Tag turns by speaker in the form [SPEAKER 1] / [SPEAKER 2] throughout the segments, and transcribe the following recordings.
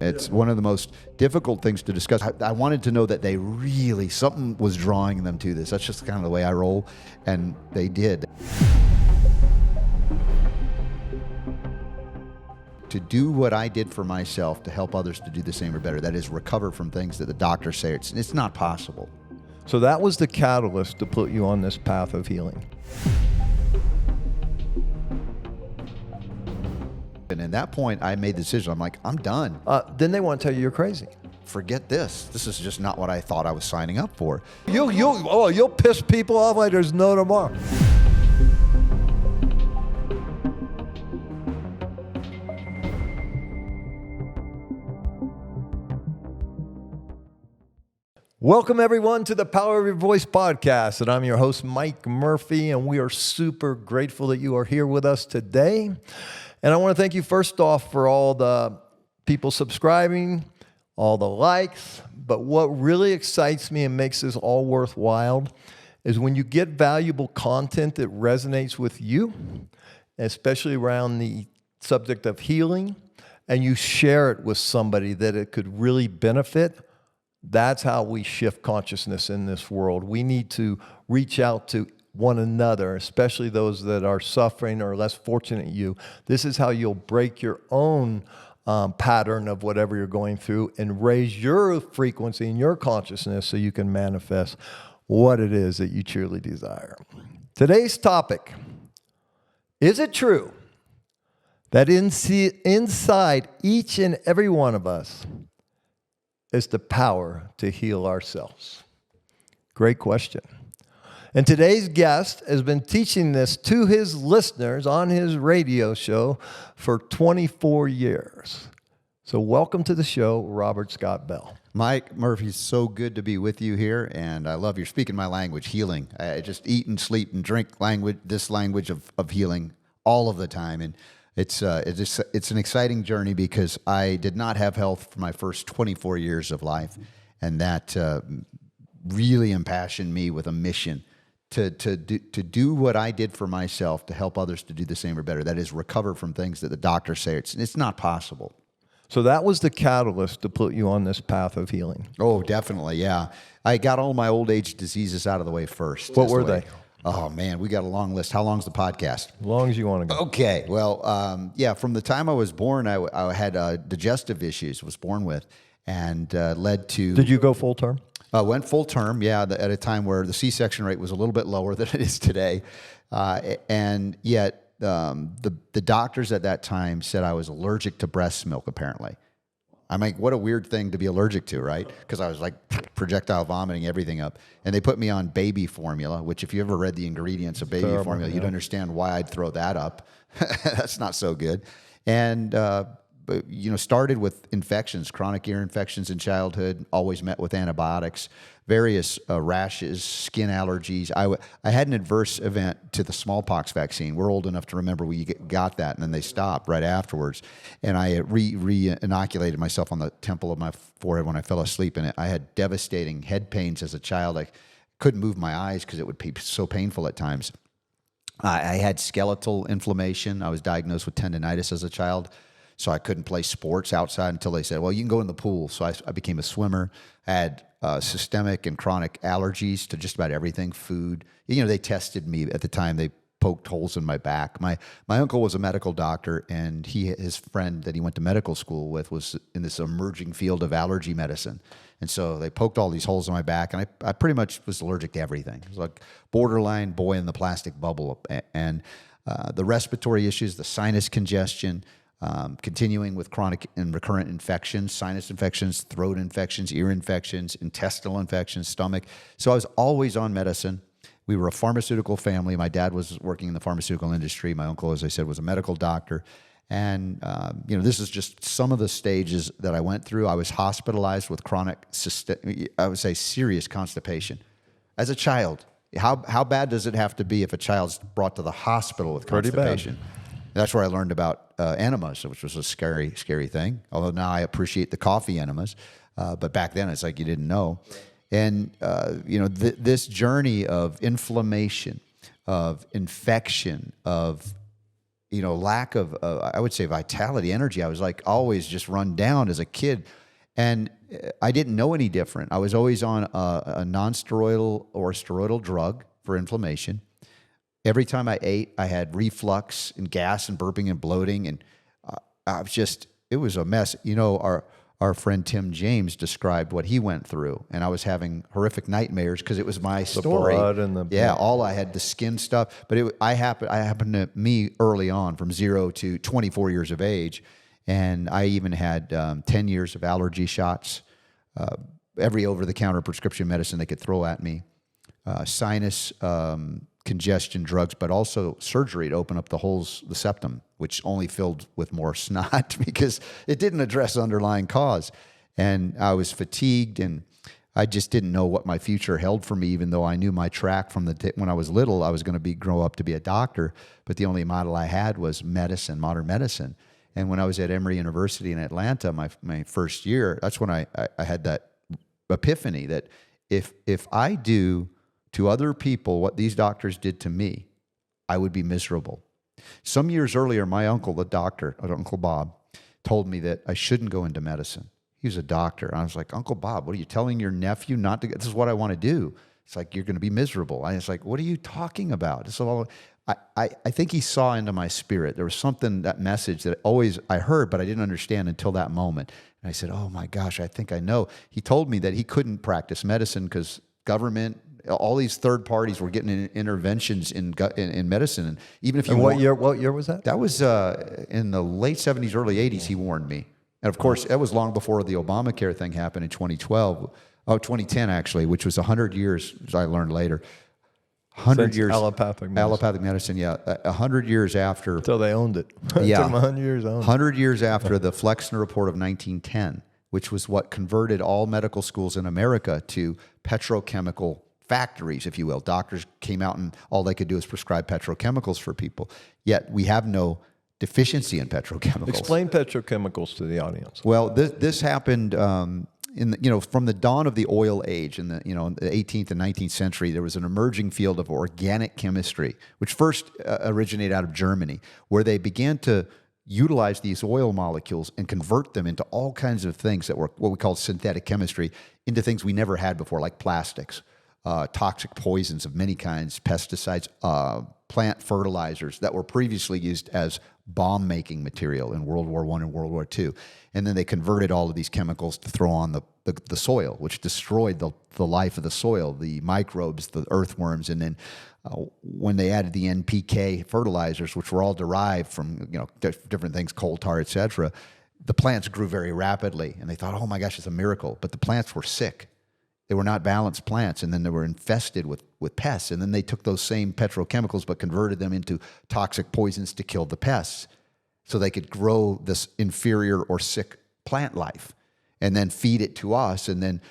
[SPEAKER 1] It's one of the most difficult things to discuss. I wanted to know that they really, something was drawing them to this. That's just kind of the way I roll, and they did. To do what I did for myself to help others to do the same or better, that is recover from things that the doctors say it's not possible.
[SPEAKER 2] So that was the catalyst to put you on this path of healing.
[SPEAKER 1] And at that point, I made the decision. I'm like, I'm done.
[SPEAKER 2] Then they want to tell you you're crazy.
[SPEAKER 1] Forget this. This is just not what I thought I was signing up for.
[SPEAKER 2] You'll piss people off like there's no tomorrow. Welcome, everyone, to the Power of Your Voice podcast. And I'm your host, Mike Murphy, and we are super grateful that you are here with us today. And I want to thank you first off for all the people subscribing, all the likes. But what really excites me and makes this all worthwhile is when you get valuable content that resonates with you, especially around the subject of healing, and you share it with somebody that it could really benefit. That's how we shift consciousness in this world. We need to reach out to one another, especially those that are suffering or less fortunate than you. This is how you'll break your own pattern of whatever you're going through and raise your frequency and your consciousness so you can manifest what it is that you truly desire. Today's topic: is it true that inside each and every one of us is the power to heal ourselves? Great question. And today's guest has been teaching this to his listeners on his radio show for 24 years. So welcome to the show, Robert Scott Bell.
[SPEAKER 1] Mike Murphy, so good to be with you here, and I love you're speaking my language, healing. I just eat and sleep and drink this language of healing all of the time, and it's an exciting journey because I did not have health for my first 24 years of life, and that really impassioned me with a mission to do what I did for myself to help others to do the same or better. That is recover from things that the doctors say it's not possible.
[SPEAKER 2] So that was the catalyst to put you on this path of healing.
[SPEAKER 1] Oh, definitely, yeah. I got all my old age diseases out of the way first.
[SPEAKER 2] What were they?
[SPEAKER 1] Oh, man, we got a long list. How long's the podcast?
[SPEAKER 2] As long as you want to go.
[SPEAKER 1] Okay. Well, from the time I was born, I had digestive issues, was born with, and led to...
[SPEAKER 2] Did you go full term?
[SPEAKER 1] Went full term, yeah, at a time where the C-section rate was a little bit lower than it is today. And yet the doctors at that time said I was allergic to breast milk, apparently. I mean, what a weird thing to be allergic to, right? Because I was like projectile vomiting everything up. And they put me on baby formula, which if you ever read the ingredients of baby formula, you'd understand why I'd throw that up. That's not so good. And, started with infections, chronic ear infections in childhood, always met with antibiotics, various rashes, skin allergies. I had an adverse event to the smallpox vaccine. We're old enough to remember we got that, and then they stopped right afterwards. And I re-inoculated myself on the temple of my forehead when I fell asleep in it. I had devastating head pains as a child. I couldn't move my eyes because it would be so painful at times. I had skeletal inflammation. I was diagnosed with tendinitis as a child. So I couldn't play sports outside until they said, well, you can go in the pool. So I became a swimmer. I had systemic and chronic allergies to just about everything, food. They tested me at the time. They poked holes in my back. My uncle was a medical doctor, and his friend that he went to medical school with was in this emerging field of allergy medicine. And so they poked all these holes in my back, and I pretty much was allergic to everything. It was like borderline boy in the plastic bubble. And the respiratory issues, the sinus congestion, continuing with chronic and recurrent infections, sinus infections, throat infections, ear infections, intestinal infections, stomach. So I was always on medicine. We were a pharmaceutical family. My dad was working in the pharmaceutical industry. My uncle, as I said, was a medical doctor. And, this is just some of the stages that I went through. I was hospitalized with chronic, serious constipation. As a child, how bad does it have to be if a child's brought to the hospital with constipation? Pretty bad. That's where I learned about enemas, which was a scary, scary thing. Although now I appreciate the coffee enemas. But back then it's like you didn't know. And, this journey of inflammation, of infection, of lack of, I would say, vitality, energy. I was like always just run down as a kid. And I didn't know any different. I was always on a non-steroidal or steroidal drug for inflammation. Every time I ate, I had reflux and gas and burping and bloating. And it was a mess. Our friend Tim James described what he went through, and I was having horrific nightmares because it was my story.
[SPEAKER 2] Blood and
[SPEAKER 1] all I had, the skin stuff. But I happened to me early on, from 0 to 24 years of age, and I even had 10 years of allergy shots, every over-the-counter prescription medicine they could throw at me, sinus congestion drugs, but also surgery to open up the septum, which only filled with more snot because it didn't address underlying cause. And I was fatigued, and I just didn't know what my future held for me, even though I knew my track from when I was little. I was going to grow up to be a doctor, but the only model I had was modern medicine. And when I was at Emory University in Atlanta, my first year, that's when I had that epiphany that if I do to other people what these doctors did to me, I would be miserable. Some years earlier, my uncle, the doctor, Uncle Bob, told me that I shouldn't go into medicine. He was a doctor. And I was like, Uncle Bob, what are you telling your nephew not to? This is what I want to do. It's like, you're going to be miserable. I was like, what are you talking about? So I think he saw into my spirit. There was something, that message that always I heard, but I didn't understand until that moment. And I said, oh my gosh, I think I know. He told me that he couldn't practice medicine because government, all these third parties were getting interventions in medicine. And even if you
[SPEAKER 2] what year was that?
[SPEAKER 1] That was in the late 70s, early 80s, he warned me. And of course, that was long before the Obamacare thing happened in 2010 actually, which was 100 years, as I learned later. 100 years.
[SPEAKER 2] Allopathic medicine.
[SPEAKER 1] Allopathic medicine, yeah. 100 years after.
[SPEAKER 2] Until they owned it. It
[SPEAKER 1] Yeah.
[SPEAKER 2] took them 100 years to own it.
[SPEAKER 1] 100 years after the Flexner Report of 1910, which was what converted all medical schools in America to petrochemical factories, if you will. Doctors came out and all they could do is prescribe petrochemicals for people. Yet we have no deficiency in petrochemicals.
[SPEAKER 2] Explain petrochemicals to the audience.
[SPEAKER 1] Well, this happened from the dawn of the oil age in the 18th and 19th century. There was an emerging field of organic chemistry, which first originated out of Germany, where they began to utilize these oil molecules and convert them into all kinds of things that were what we call synthetic chemistry, into things we never had before, like plastics, toxic poisons of many kinds, pesticides, plant fertilizers that were previously used as bomb-making material in World War I and World War II. And then they converted all of these chemicals to throw on the soil, which destroyed the life of the soil, the microbes, the earthworms. And then when they added the NPK fertilizers, which were all derived from different things, coal tar, et cetera, the plants grew very rapidly. And they thought, oh my gosh, it's a miracle. But the plants were sick. They were not balanced plants, and then they were infested with pests. And then they took those same petrochemicals but converted them into toxic poisons to kill the pests so they could grow this inferior or sick plant life and then feed it to us. And then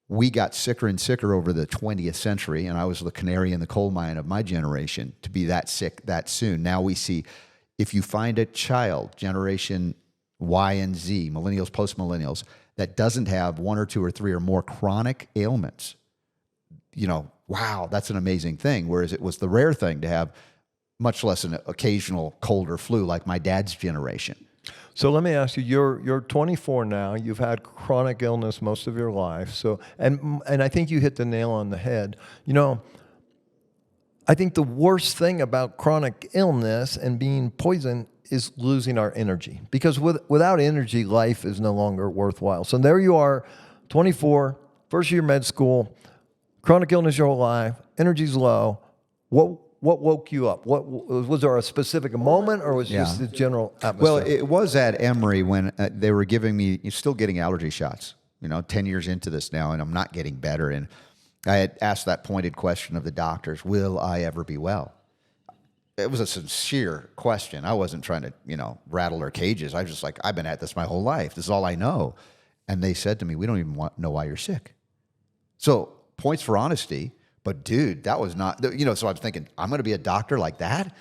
[SPEAKER 1] we got sicker and sicker over the 20th century, and I was the canary in the coal mine of my generation to be that sick that soon. Now we see if you find a child, generation Y and Z, millennials, post-millennials, that doesn't have one or two or three or more chronic ailments, wow, that's an amazing thing. Whereas it was the rare thing to have much less an occasional cold or flu like my dad's generation.
[SPEAKER 2] So let me ask you, you're 24 now. You've had chronic illness most of your life. So and I think you hit the nail on the head. I think the worst thing about chronic illness and being poisoned is losing our energy, because without energy, life is no longer worthwhile. So there you are, 24, first year med school, chronic illness your whole life, energy's low. What woke you up? Was there a specific moment, or was it just the general atmosphere?
[SPEAKER 1] Well, it was at Emory when they were giving me, still getting allergy shots, 10 years into this now, and I'm not getting better. And I had asked that pointed question of the doctors, will I ever be well? It was a sincere question. I wasn't trying to, rattle their cages. I was just like, I've been at this my whole life. This is all I know. And they said to me, we don't even know why you're sick. So points for honesty. But dude, that was not, so I'm thinking, I'm going to be a doctor like that?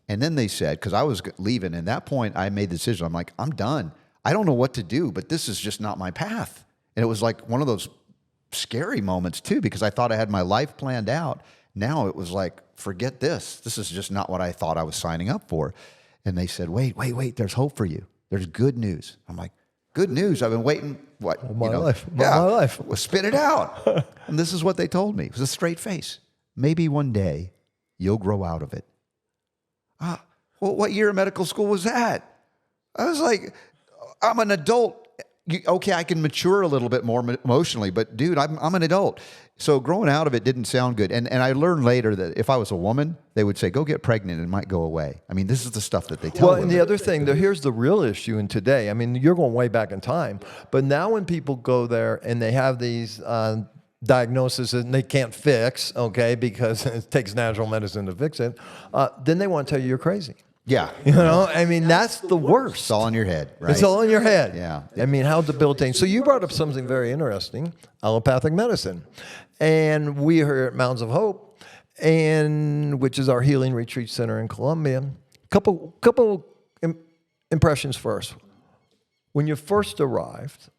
[SPEAKER 1] And then they said, because I was leaving, and at that point I made the decision. I'm like, I'm done. I don't know what to do, but this is just not my path. And it was like one of those scary moments too, because I thought I had my life planned out. Now it was like, forget this. This is just not what I thought I was signing up for. And they said, wait, there's hope for you. There's good news. I'm like, good news? I've been waiting, what?
[SPEAKER 2] All my life.
[SPEAKER 1] Well, spit it out. And this is what they told me. It was a straight face. Maybe one day you'll grow out of it. Well, what year of medical school was that? I was like, I'm an adult. Okay, I can mature a little bit more emotionally, but dude, I'm an adult. So growing out of it didn't sound good. And I learned later that if I was a woman, they would say, go get pregnant and it might go away. I mean, this is the stuff that they tell
[SPEAKER 2] Well, and
[SPEAKER 1] women.
[SPEAKER 2] the other thing, here's the real issue in today. I mean, you're going way back in time, but now when people go there and they have these diagnoses that they can't fix, okay, because it takes natural medicine to fix it, then they want to tell you you're crazy.
[SPEAKER 1] Yeah.
[SPEAKER 2] You know, I mean, that's the worst.
[SPEAKER 1] It's all in your head, right?
[SPEAKER 2] It's all in your head.
[SPEAKER 1] Yeah.
[SPEAKER 2] I mean, how debilitating. So you brought up something very interesting, allopathic medicine. And we are at Mountains of Hope, and which is our healing retreat center in Colombia. Couple impressions first. When you first arrived,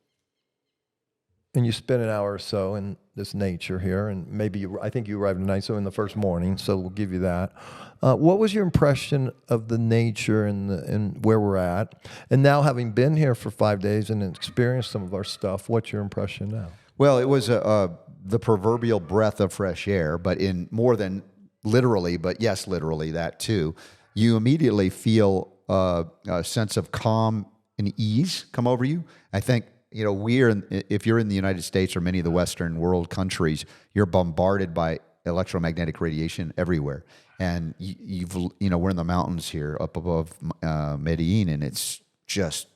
[SPEAKER 2] and you spent an hour or so in this nature here, and maybe I think you arrived at night, so in the first morning, so we'll give you that. What was your impression of the nature and where we're at? And now having been here for 5 days and experienced some of our stuff, what's your impression now?
[SPEAKER 1] Well, it was the proverbial breath of fresh air, but in more than literally, but yes, literally that too. You immediately feel a sense of calm and ease come over you. I think, you know, if you're in the United States or many of the Western world countries, you're bombarded by electromagnetic radiation everywhere. And we're in the mountains here up above Medellin, and it's just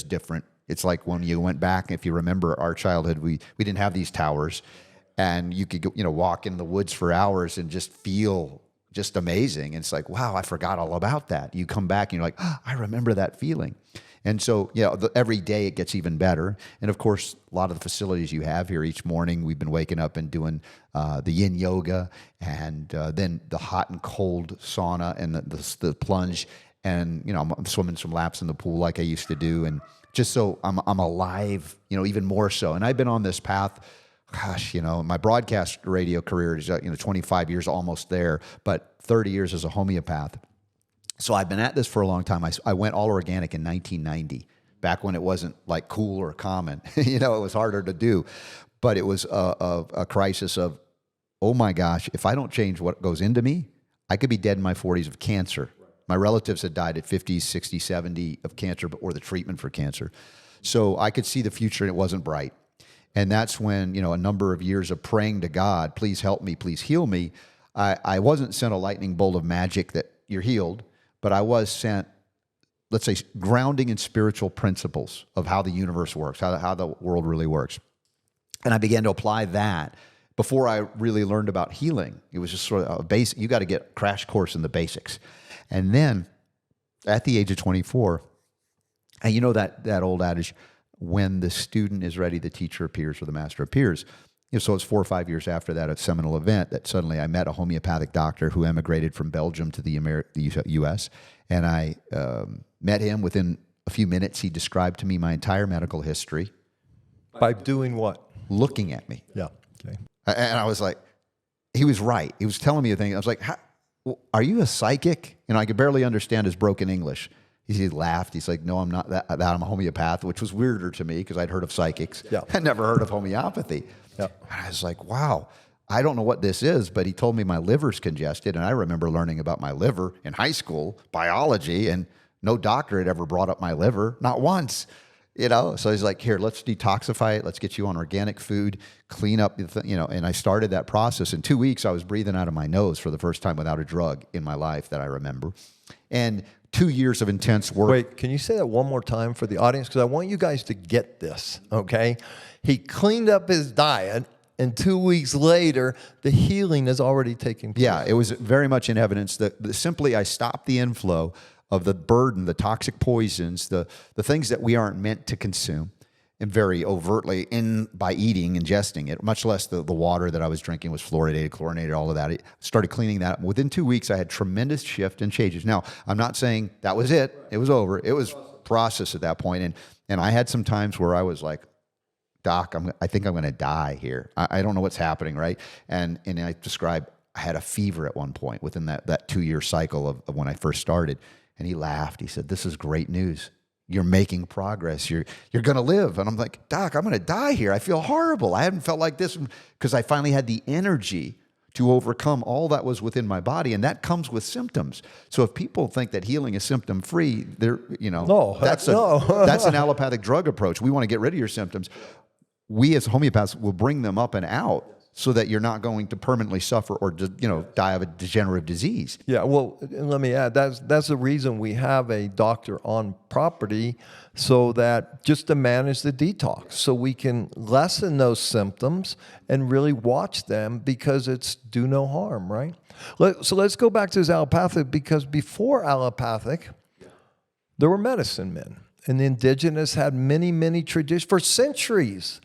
[SPEAKER 1] different. It's like when you went back, if you remember our childhood, we didn't have these towers, and you could go, walk in the woods for hours and just feel just amazing. And it's like, wow, I forgot all about that. You come back and you're like, oh, I remember that feeling. And so, every day it gets even better. And of course, a lot of the facilities you have here each morning, we've been waking up and doing the yin yoga, and then the hot and cold sauna and the plunge. And, I'm swimming some laps in the pool like I used to do. And just so I'm alive, even more so. And I've been on this path, gosh, my broadcast radio career is, 25 years almost there, but 30 years as a homeopath. So I've been at this for a long time. I went all organic in 1990, back when it wasn't like cool or common. It was harder to do, but it was a crisis of, oh my gosh, if I don't change what goes into me, I could be dead in my 40s of cancer. My relatives had died at 50, 60, 70 of cancer, or the treatment for cancer. So I could see the future, and it wasn't bright. And that's when, a number of years of praying to God, please help me, please heal me. I wasn't sent a lightning bolt of magic that you're healed, but I was sent, let's say, grounding in spiritual principles of how the universe works, how the world really works. And I began to apply that before I really learned about healing. It was just sort of a basic, you got to get a crash course in the basics. And then at the age of 24, and you know that old adage, when the student is ready, the teacher appears or the master appears. So it's 4 or 5 years after that, a seminal event, that suddenly I met a homeopathic doctor who emigrated from Belgium to the U.S. And I met him. Within a few minutes, he described to me my entire medical history.
[SPEAKER 2] By doing what?
[SPEAKER 1] Looking at me.
[SPEAKER 2] Yeah. Okay.
[SPEAKER 1] And I was like, he was right. He was telling me a thing. I was like, are you a psychic? I could barely understand his broken English. He laughed. He's like, no, I'm not that. I'm a homeopath, which was weirder to me because I'd heard of psychics.
[SPEAKER 2] Yeah.
[SPEAKER 1] I'd never heard of homeopathy. Yeah. And I was like, wow, I don't know what this is, but he told me my liver's congested. And I remember learning about my liver in high school, biology, and no doctor had ever brought up my liver, not once. So he's like, here, let's detoxify it. Let's get you on organic food, clean up, and I started that process. In 2 weeks, I was breathing out of my nose for the first time without a drug in my life that I remember. And 2 years of intense work.
[SPEAKER 2] Wait, can you say that one more time for the audience? Because I want you guys to get this, okay? He cleaned up his diet, and 2 weeks later, the healing is already taking place.
[SPEAKER 1] Yeah, it was very much in evidence that simply I stopped the inflow of the burden, the toxic poisons, the things that we aren't meant to consume, and very overtly by ingesting it, much less the water that I was drinking was fluoridated, chlorinated, all of that. I started cleaning that up. Within 2 weeks, I had tremendous shift and changes. Now, I'm not saying that was it. It was over. It was process at that point. And I had some times where I was like, Doc, I think I'm going to die here. I don't know what's happening, right? And I described, I had a fever at one point within that 2 year cycle of when I first started. And he laughed. He said, "This is great news. You're making progress. You're going to live." And I'm like, "Doc, I'm going to die here. I feel horrible. I haven't felt like this," because I finally had the energy to overcome all that was within my body, and that comes with symptoms. So if people think that healing is symptom-free, they're,
[SPEAKER 2] No,
[SPEAKER 1] that's that's an allopathic drug approach. We want to get rid of your symptoms. We as homeopaths will bring them up and out so that you're not going to permanently suffer or die of a degenerative disease.
[SPEAKER 2] Yeah, well, and let me add, that's the reason we have a doctor on property, so that just to manage the detox, so we can lessen those symptoms and really watch them, because it's do no harm, right? So let's go back to this allopathic, because before allopathic, there were medicine men, and the indigenous had many, many traditions for centuries.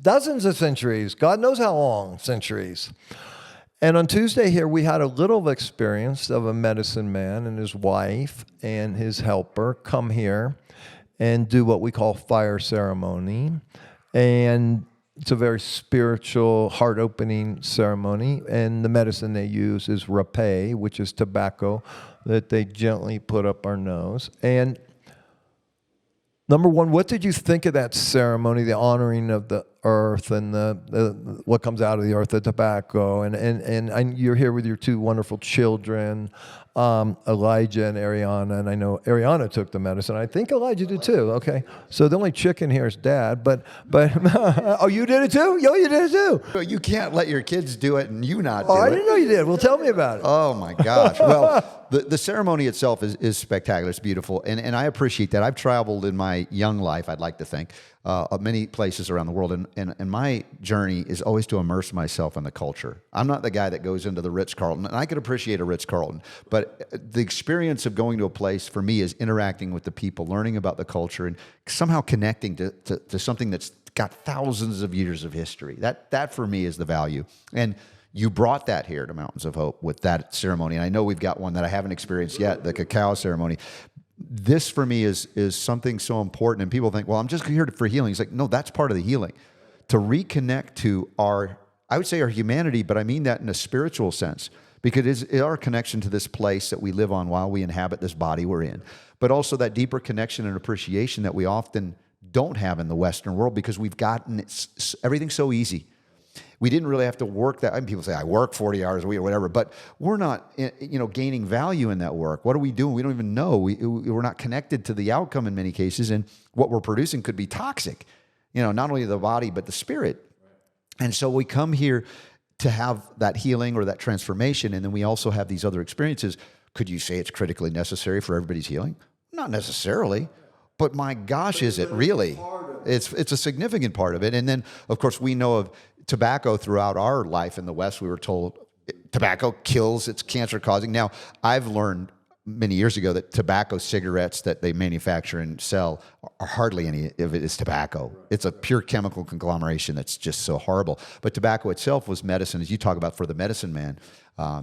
[SPEAKER 2] Dozens of centuries, God knows how long, centuries. And on Tuesday here, we had a little experience of a medicine man and his wife and his helper come here and do what we call fire ceremony. And it's a very spiritual, heart-opening ceremony. And the medicine they use is rapé, which is tobacco that they gently put up our nose. And number one, what did you think of that ceremony, the honoring of the earth and the what comes out of the earth, the tobacco, and you're here with your two wonderful children, Elijah and Ariana, and I know Ariana took the medicine. I think Elijah did too. Okay, so the only chicken here is Dad, but oh, you did it too? Yo, you did it too?
[SPEAKER 1] You can't let your kids do it and you not do it.
[SPEAKER 2] Oh, I didn't know you did. Well, tell me about it.
[SPEAKER 1] Oh my gosh. Well, the ceremony itself is spectacular. It's beautiful, and I appreciate that. I've traveled in my young life, I'd like to think, many places around the world, and my journey is always to immerse myself in the culture. I'm not the guy that goes into the Ritz-Carlton, and I could appreciate a Ritz-Carlton, but the experience of going to a place for me is interacting with the people, learning about the culture, and somehow connecting to something that's got thousands of years of history. That for me is the value. And you brought that here to Mountains of Hope with that ceremony. And I know we've got one that I haven't experienced yet, the cacao ceremony. This for me is something so important. And people think, well, I'm just here for healing. It's like, no, that's part of the healing. To reconnect to I would say our humanity, but I mean that in a spiritual sense, because it's our connection to this place that we live on while we inhabit this body we're in. But also that deeper connection and appreciation that we often don't have in the Western world, because we've gotten everything so easy. We didn't really have to work that. I mean, people say, I work 40 hours a week or whatever, but we're not, gaining value in that work. What are we doing? We don't even know. We're not connected to the outcome in many cases, and what we're producing could be toxic, not only the body, but the spirit. And so we come here to have that healing or that transformation, and then we also have these other experiences. Could you say it's critically necessary for everybody's healing? Not necessarily, but my gosh, is it really? It's a significant part of it. And then, of course, we know of tobacco throughout our life in the West. We were told tobacco kills, it's cancer causing. Now, I've learned many years ago that tobacco cigarettes that they manufacture and sell are hardly any of it is tobacco. It's a pure chemical conglomeration that's just so horrible. But tobacco itself was medicine, as you talk about, for the medicine man,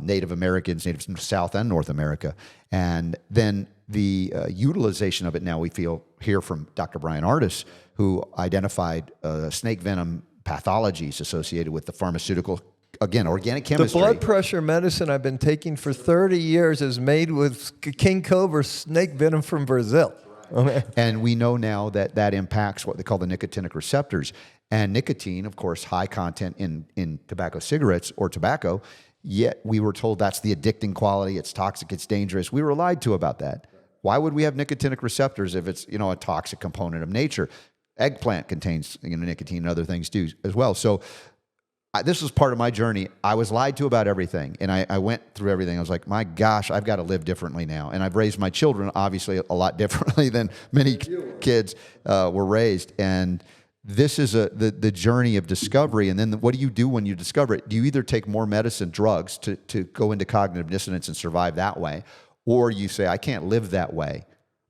[SPEAKER 1] Native Americans, Native from South and North America. And then the utilization of it now we hear from Dr. Brian Ardis, who identified snake venom pathologies associated with the pharmaceutical, again, organic chemistry.
[SPEAKER 2] The blood pressure medicine I've been taking for 30 years is made with king cobra snake venom from Brazil. Okay.
[SPEAKER 1] And we know now that impacts what they call the nicotinic receptors. And nicotine, of course, high content in tobacco cigarettes or tobacco, yet we were told that's the addicting quality, it's toxic, it's dangerous. We were lied to about that. Why would we have nicotinic receptors if it's, a toxic component of nature? Eggplant contains nicotine and other things too as well. So this was part of my journey. I was lied to about everything, and I went through everything. I was like, my gosh, I've got to live differently now. And I've raised my children, obviously, a lot differently than many kids were raised. And this is the journey of discovery. And then what do you do when you discover it? Do you either take more medicine, drugs, to go into cognitive dissonance and survive that way, or you say, I can't live that way.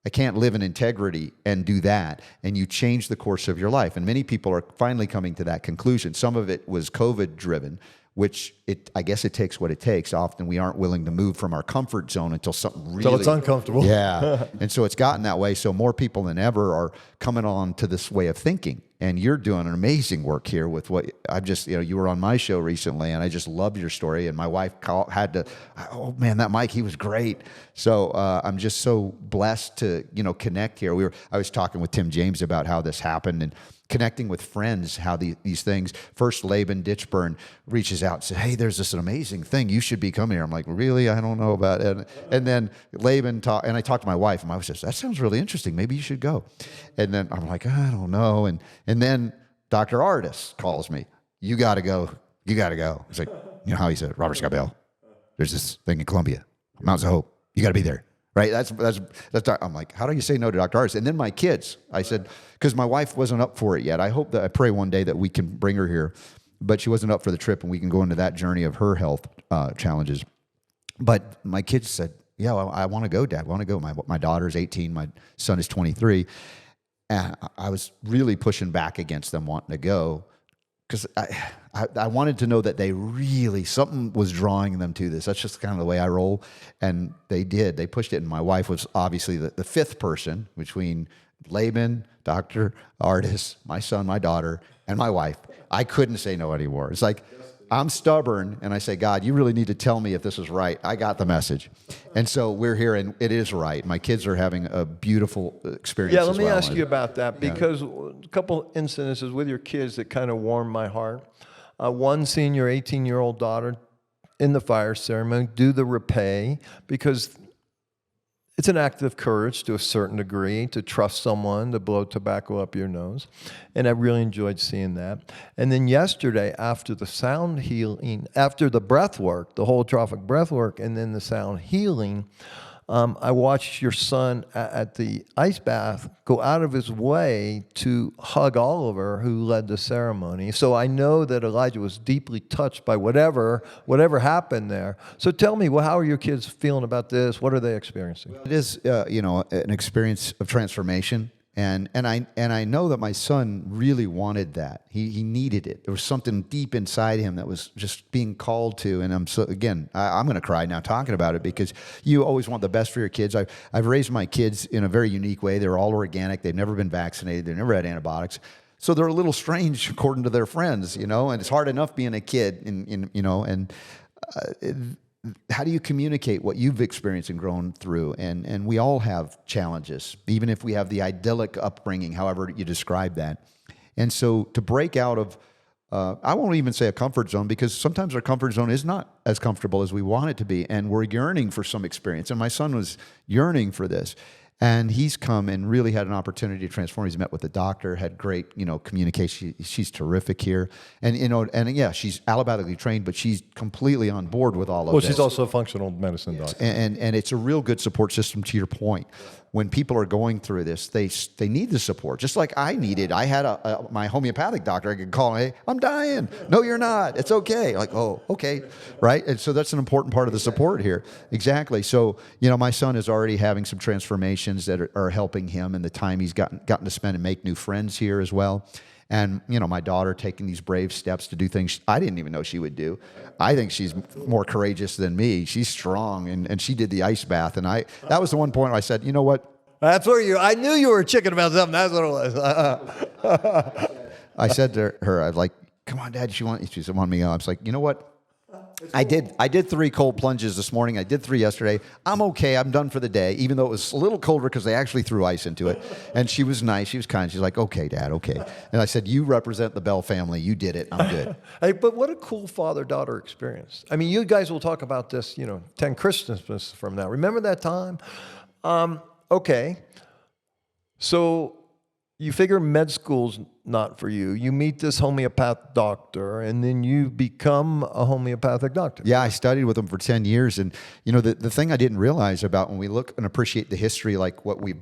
[SPEAKER 1] I can't live in integrity and do that, and you change the course of your life. And many people are finally coming to that conclusion. Some of it was COVID-driven, which I guess it takes what it takes. Often we aren't willing to move from our comfort zone until something really...
[SPEAKER 2] So it's uncomfortable.
[SPEAKER 1] Yeah, and so it's gotten that way. So more people than ever are coming on to this way of thinking. and you're doing an amazing work here with what I've just, you were on my show recently, and I just loved your story. And my wife oh man, that Mike, he was great. So I'm just so blessed to, connect here. I was talking with Tim James about how this happened, and connecting with friends, how these things. First, Laban Ditchburn reaches out and says, hey, there's this amazing thing. You should be coming here. I'm like, really? I don't know about it. And then Laban and I talked to my wife, and my wife says, that sounds really interesting. Maybe you should go. And then I'm like, I don't know. And then Dr. Ardis calls me. You got to go. You got to go. It's like, you know how he said, Robert Scott Bell, there's this thing in Columbia, Mountains of Hope. You got to be there. Right? That's. I'm like, how do you say no to Dr. Ardis? And then my kids, I said, because my wife wasn't up for it yet. I pray one day that we can bring her here, but she wasn't up for the trip, and we can go into that journey of her health challenges. But my kids said, yeah, well, I want to go, Dad. I want to go. My daughter's 18. My son is 23. And I was really pushing back against them wanting to go, because I wanted to know that something was drawing them to this. That's just kind of the way I roll. And they did. They pushed it. And my wife was obviously the fifth person between Laban, Dr. Ardis, my son, my daughter, and my wife. I couldn't say no anymore. It's like, I'm stubborn, and I say, God, you really need to tell me if this is right. I got the message. And so we're here, and it is right. My kids are having a beautiful experience.
[SPEAKER 2] Yeah, let me ask you about that, because a couple incidences with your kids that kind of warmed my heart. One, seeing your 18-year-old daughter in the fire ceremony do the repay, because it's an act of courage to a certain degree to trust someone to blow tobacco up your nose. And I really enjoyed seeing that. And then yesterday, after the sound healing, after the breath work, the holotrophic breath work, and then the sound healing, I watched your son at the ice bath go out of his way to hug Oliver, who led the ceremony. So I know that Elijah was deeply touched by whatever happened there. So tell me, well, how are your kids feeling about this? What are they experiencing?
[SPEAKER 1] It is, an experience of transformation. And I know that my son really wanted that. He needed it. There was something deep inside him that was just being called to. And I'm going to cry now talking about it, because you always want the best for your kids. I've raised my kids in a very unique way. They're all organic. They've never been vaccinated. They've never had antibiotics. So they're a little strange according to their friends, and it's hard enough being a kid, how do you communicate what you've experienced and grown through? And we all have challenges, even if we have the idyllic upbringing, however you describe that. And so to break out of, I won't even say a comfort zone, because sometimes our comfort zone is not as comfortable as we want it to be. And we're yearning for some experience. And my son was yearning for this. And he's come and really had an opportunity to transform. He's met with the doctor, had great, communication. She's terrific here. And, she's allopathically trained, but she's completely on board with all of this.
[SPEAKER 2] Well, she's also a functional medicine doctor.
[SPEAKER 1] And it's a real good support system, to your point. When people are going through this, they need the support, just like I needed. I had my homeopathic doctor. I could call him, hey, I'm dying. No, you're not. It's okay. Like, oh, okay, right? And so that's an important part of the support here. Exactly. So, my son is already having some transformations that are helping him, and the time he's gotten to spend and make new friends here as well. And, my daughter taking these brave steps to do things I didn't even know she would do. I think she's more courageous than me. She's strong, and she did the ice bath. And that was the one point where I said, you know what?
[SPEAKER 2] That's where I knew you were chicken about something. That's what it was.
[SPEAKER 1] I said to her, I was like, come on, Dad, she wanted me to go. I was like, you know what? I did 3 cold plunges this morning. I did 3 yesterday. I'm okay. I'm done for the day, even though it was a little colder because they actually threw ice into it. And she was nice. She was kind. She's like, okay, Dad, okay. And I said, you represent the Bell family. You did it. I'm good.
[SPEAKER 2] Hey, but what a cool father-daughter experience. I mean, you guys will talk about this, 10 Christmases from now. Remember that time? Okay. So you figure med school's not for you. You meet this homeopath doctor, and then you become a homeopathic doctor.
[SPEAKER 1] Yeah, I studied with him for 10 years. And, the thing I didn't realize about when we look and appreciate the history, like what you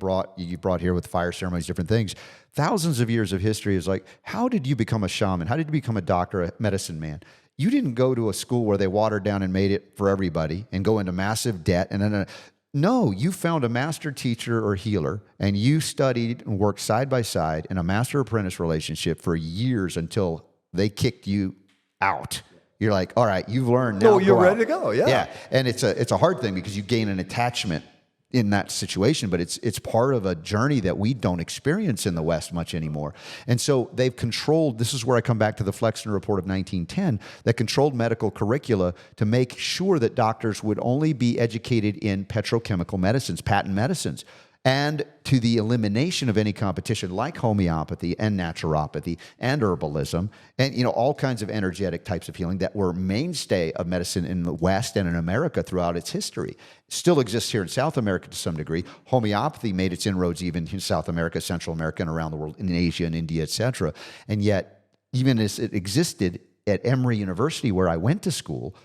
[SPEAKER 1] brought here with fire ceremonies, different things, thousands of years of history is like, how did you become a shaman? How did you become a doctor, a medicine man? You didn't go to a school where they watered down and made it for everybody and go into massive debt. And then no, you found a master teacher or healer, and you studied and worked side by side in a master-apprentice relationship for years until they kicked you out. You're like, all right, you've learned now.
[SPEAKER 2] Oh, you're ready to go, yeah.
[SPEAKER 1] Yeah, and it's a hard thing because you gain an attachment in that situation, but it's part of a journey that we don't experience in the West much anymore. And so they've controlled, this is where I come back to the Flexner Report of 1910, that controlled medical curricula to make sure that doctors would only be educated in petrochemical medicines, patent medicines, and to the elimination of any competition like homeopathy and naturopathy and herbalism and, you know, all kinds of energetic types of healing that were mainstay of medicine in the West and in America throughout its history. Still exists here in South America to some degree. Homeopathy made its inroads even in South America, Central America, and around the world, in Asia and India, et cetera. And yet, even as it existed at Emory University, where I went to school,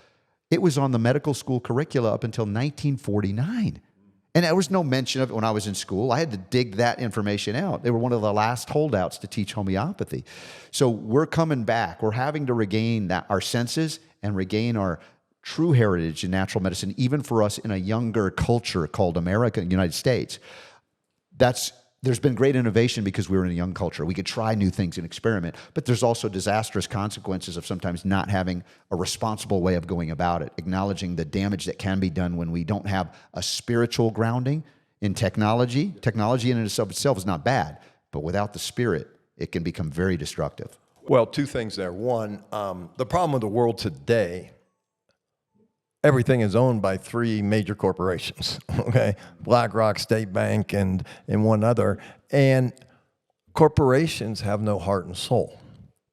[SPEAKER 1] it was on the medical school curricula up until 1949. And there was no mention of it when I was in school. I had to dig that information out. They were one of the last holdouts to teach homeopathy. So we're coming back. We're having to regain our senses and regain our true heritage in natural medicine, even for us in a younger culture called America, United States. There's been great innovation because we're in a young culture. We could try new things and experiment, but there's also disastrous consequences of sometimes not having a responsible way of going about it, acknowledging the damage that can be done when we don't have a spiritual grounding in technology. Technology in and of itself is not bad, but without the spirit, it can become very destructive.
[SPEAKER 2] Well, two things there. One, the problem with the world today, everything is owned by three major corporations, okay? BlackRock, State Bank, and one other. And corporations have no heart and soul.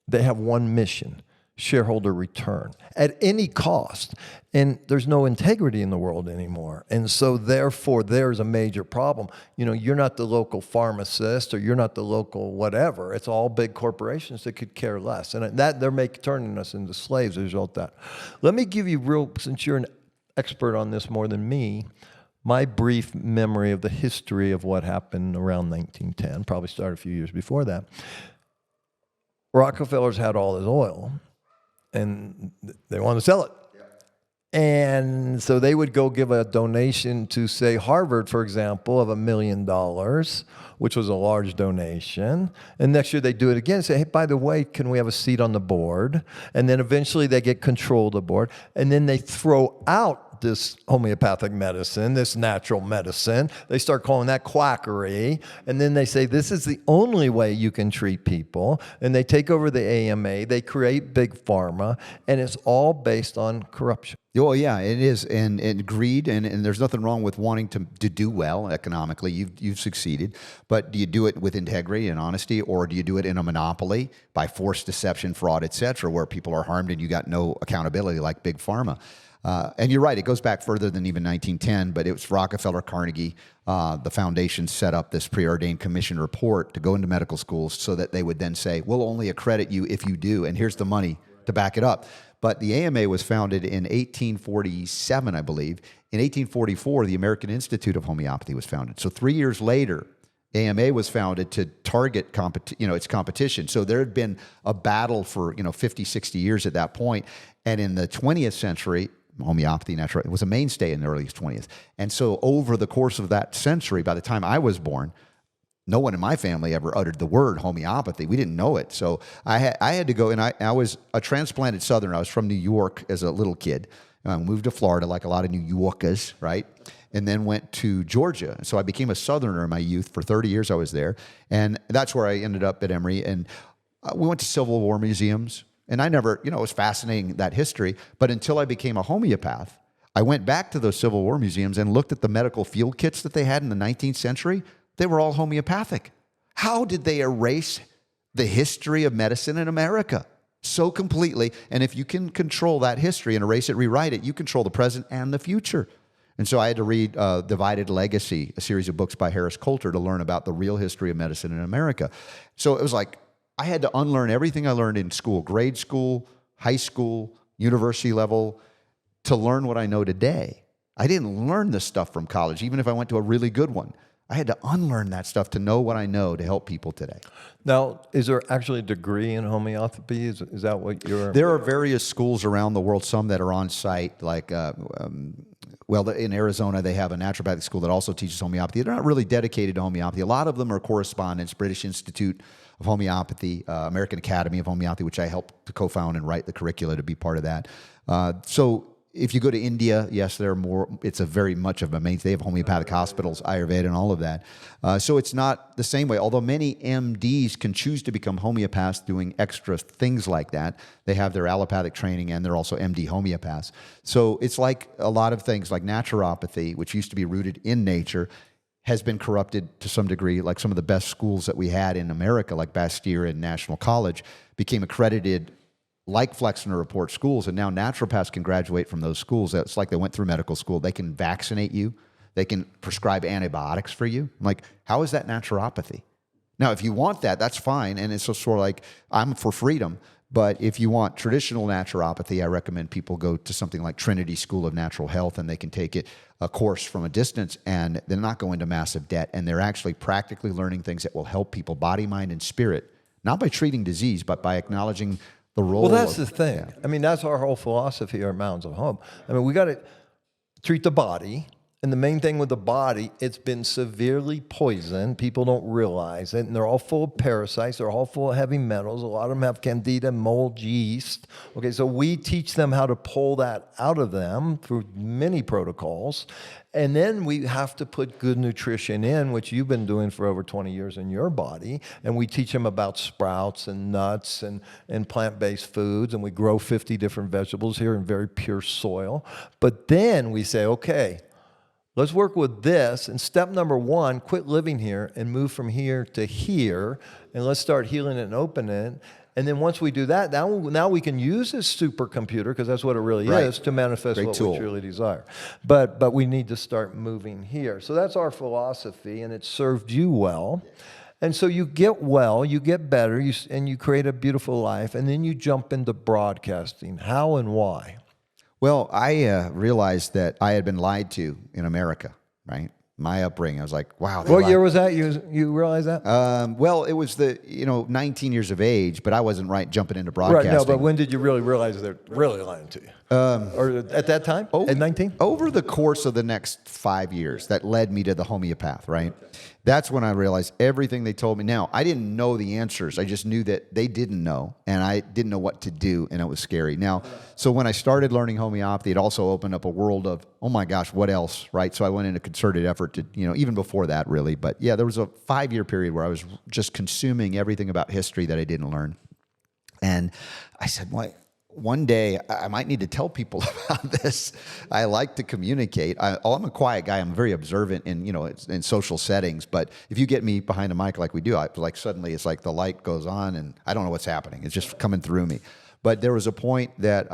[SPEAKER 2] They have one mission: shareholder return at any cost. And there's no integrity in the world anymore. And so therefore, there's a major problem. You know, you're not the local pharmacist, or you're not the local whatever. It's all big corporations that could care less. And that they're turning us into slaves as a result of that. Let me give you since you're an expert on this more than me, my brief memory of the history of what happened around 1910, probably started a few years before that. Rockefellers had all this oil, and they wanted to sell it. And so they would go give a donation to, say, Harvard, for example, of $1 million, which was a large donation. And next year they do it again and say, hey, by the way, can we have a seat on the board? And then eventually they get control of the board. And then they throw out this homeopathic medicine, this natural medicine. They start calling that quackery. And then they say, this is the only way you can treat people. And they take over the AMA. They create big pharma. And it's all based on corruption.
[SPEAKER 1] Oh, yeah, it is. And greed, and there's nothing wrong with wanting to do well economically. You've succeeded. But do you do it with integrity and honesty, or do you do it in a monopoly by forced deception, fraud, et cetera, where people are harmed and you got no accountability like Big Pharma? And you're right, it goes back further than even 1910, but it was Rockefeller, Carnegie, the foundation set up this preordained commission report to go into medical schools so that they would then say, we'll only accredit you if you do, and here's the money to back it up. But the AMA was founded in 1847, I believe. In 1844, the American Institute of Homeopathy was founded. So 3 years later, AMA was founded to target its competition. So there had been a battle for 50, 60 years at that point. And in the 20th century, homeopathy, natural, it was a mainstay in the early 20th. And so over the course of that century, by the time I was born, no one in my family ever uttered the word homeopathy. We didn't know it. So I had to go, and I was a transplanted Southerner. I was from New York as a little kid. I moved to Florida like a lot of New Yorkers, right? And then went to Georgia. So I became a Southerner in my youth. For 30 years I was there. And that's where I ended up at Emory. And we went to Civil War museums. And I never, it was fascinating, that history. But until I became a homeopath, I went back to those Civil War museums and looked at the medical field kits that they had in the 19th century. They were all homeopathic. How did they erase the history of medicine in America so completely? And if you can control that history and erase it, rewrite it, you control the present and the future. And so I had to read Divided Legacy, a series of books by Harris Coulter, to learn about the real history of medicine in America. So it was like I had to unlearn everything I learned in school, grade school, high school, university level, to learn what I know today. I didn't learn this stuff from college, even if I went to a really good one. I had to unlearn that stuff to know what I know to help people today.
[SPEAKER 2] Now, is there actually a degree in homeopathy? Is that what you're...
[SPEAKER 1] There are various schools around the world, some that are on site, like, in Arizona, they have a naturopathic school that also teaches homeopathy. They're not really dedicated to homeopathy. A lot of them are correspondents, British Institute of Homeopathy, American Academy of Homeopathy, which I helped to co-found and write the curricula to be part of that. So if you go to India, yes, there are more. It's a very much of a main. They have homeopathic hospitals, Ayurveda, and all of that. So it's not the same way. Although many MDs can choose to become homeopaths doing extra things like that. They have their allopathic training and they're also MD homeopaths. So it's like a lot of things like naturopathy, which used to be rooted in nature, has been corrupted to some degree. Like some of the best schools that we had in America, like Bastyr and National College, became accredited like Flexner Report schools, and now naturopaths can graduate from those schools. It's like they went through medical school. They can vaccinate you. They can prescribe antibiotics for you. I'm like, how is that naturopathy? Now, if you want that, that's fine, and it's just sort of like, I'm for freedom. But if you want traditional naturopathy, I recommend people go to something like Trinity School of Natural Health, and they can take a course from a distance, and they're not going into massive debt, and they're actually practically learning things that will help people, body, mind, and spirit, not by treating disease, but by acknowledging the role.
[SPEAKER 2] Well, that's the thing. Yeah. I mean, that's our whole philosophy here at Mountains of Hope. I mean, we got to treat the body. And the main thing with the body, it's been severely poisoned. People don't realize it. And they're all full of parasites. They're all full of heavy metals. A lot of them have candida, mold, yeast. Okay, so we teach them how to pull that out of them through many protocols. And then we have to put good nutrition in, which you've been doing for over 20 years in your body. And we teach them about sprouts and nuts and plant-based foods. And we grow 50 different vegetables here in very pure soil. But then we say, okay, let's work with this. And step number one, quit living here and move from here to here. And let's start healing it and opening it. And then once we do that, now we can use this supercomputer, because that's what it really is, to manifest what we truly desire. But we need to start moving here. So that's our philosophy, and it served you well. And so you get well, you get better, and you create a beautiful life, and then you jump into broadcasting. How and why?
[SPEAKER 1] Well, I realized that I had been lied to in America, right? My upbringing, I was like, wow.
[SPEAKER 2] What year was that? You realized that?
[SPEAKER 1] Well, it was 19 years of age, but I wasn't jumping into broadcasting.
[SPEAKER 2] Right, no, but when did you really realize they're really lying to you? Or at that time, at 19?
[SPEAKER 1] Over the course of the next 5 years, that led me to the homeopath, right? That's when I realized everything they told me. Now, I didn't know the answers. I just knew that they didn't know, and I didn't know what to do, and it was scary. Now, so when I started learning homeopathy, it also opened up a world of, oh my gosh, what else, right? So I went in a concerted effort to, even before that, really. But yeah, there was a 5-year period where I was just consuming everything about history that I didn't learn. And I said, well, one day I might need to tell people about this. I like to communicate. I'm a quiet guy. I'm very observant in social settings. But if you get me behind a mic like we do, suddenly it's like the light goes on and I don't know what's happening. It's just coming through me. But there was a point that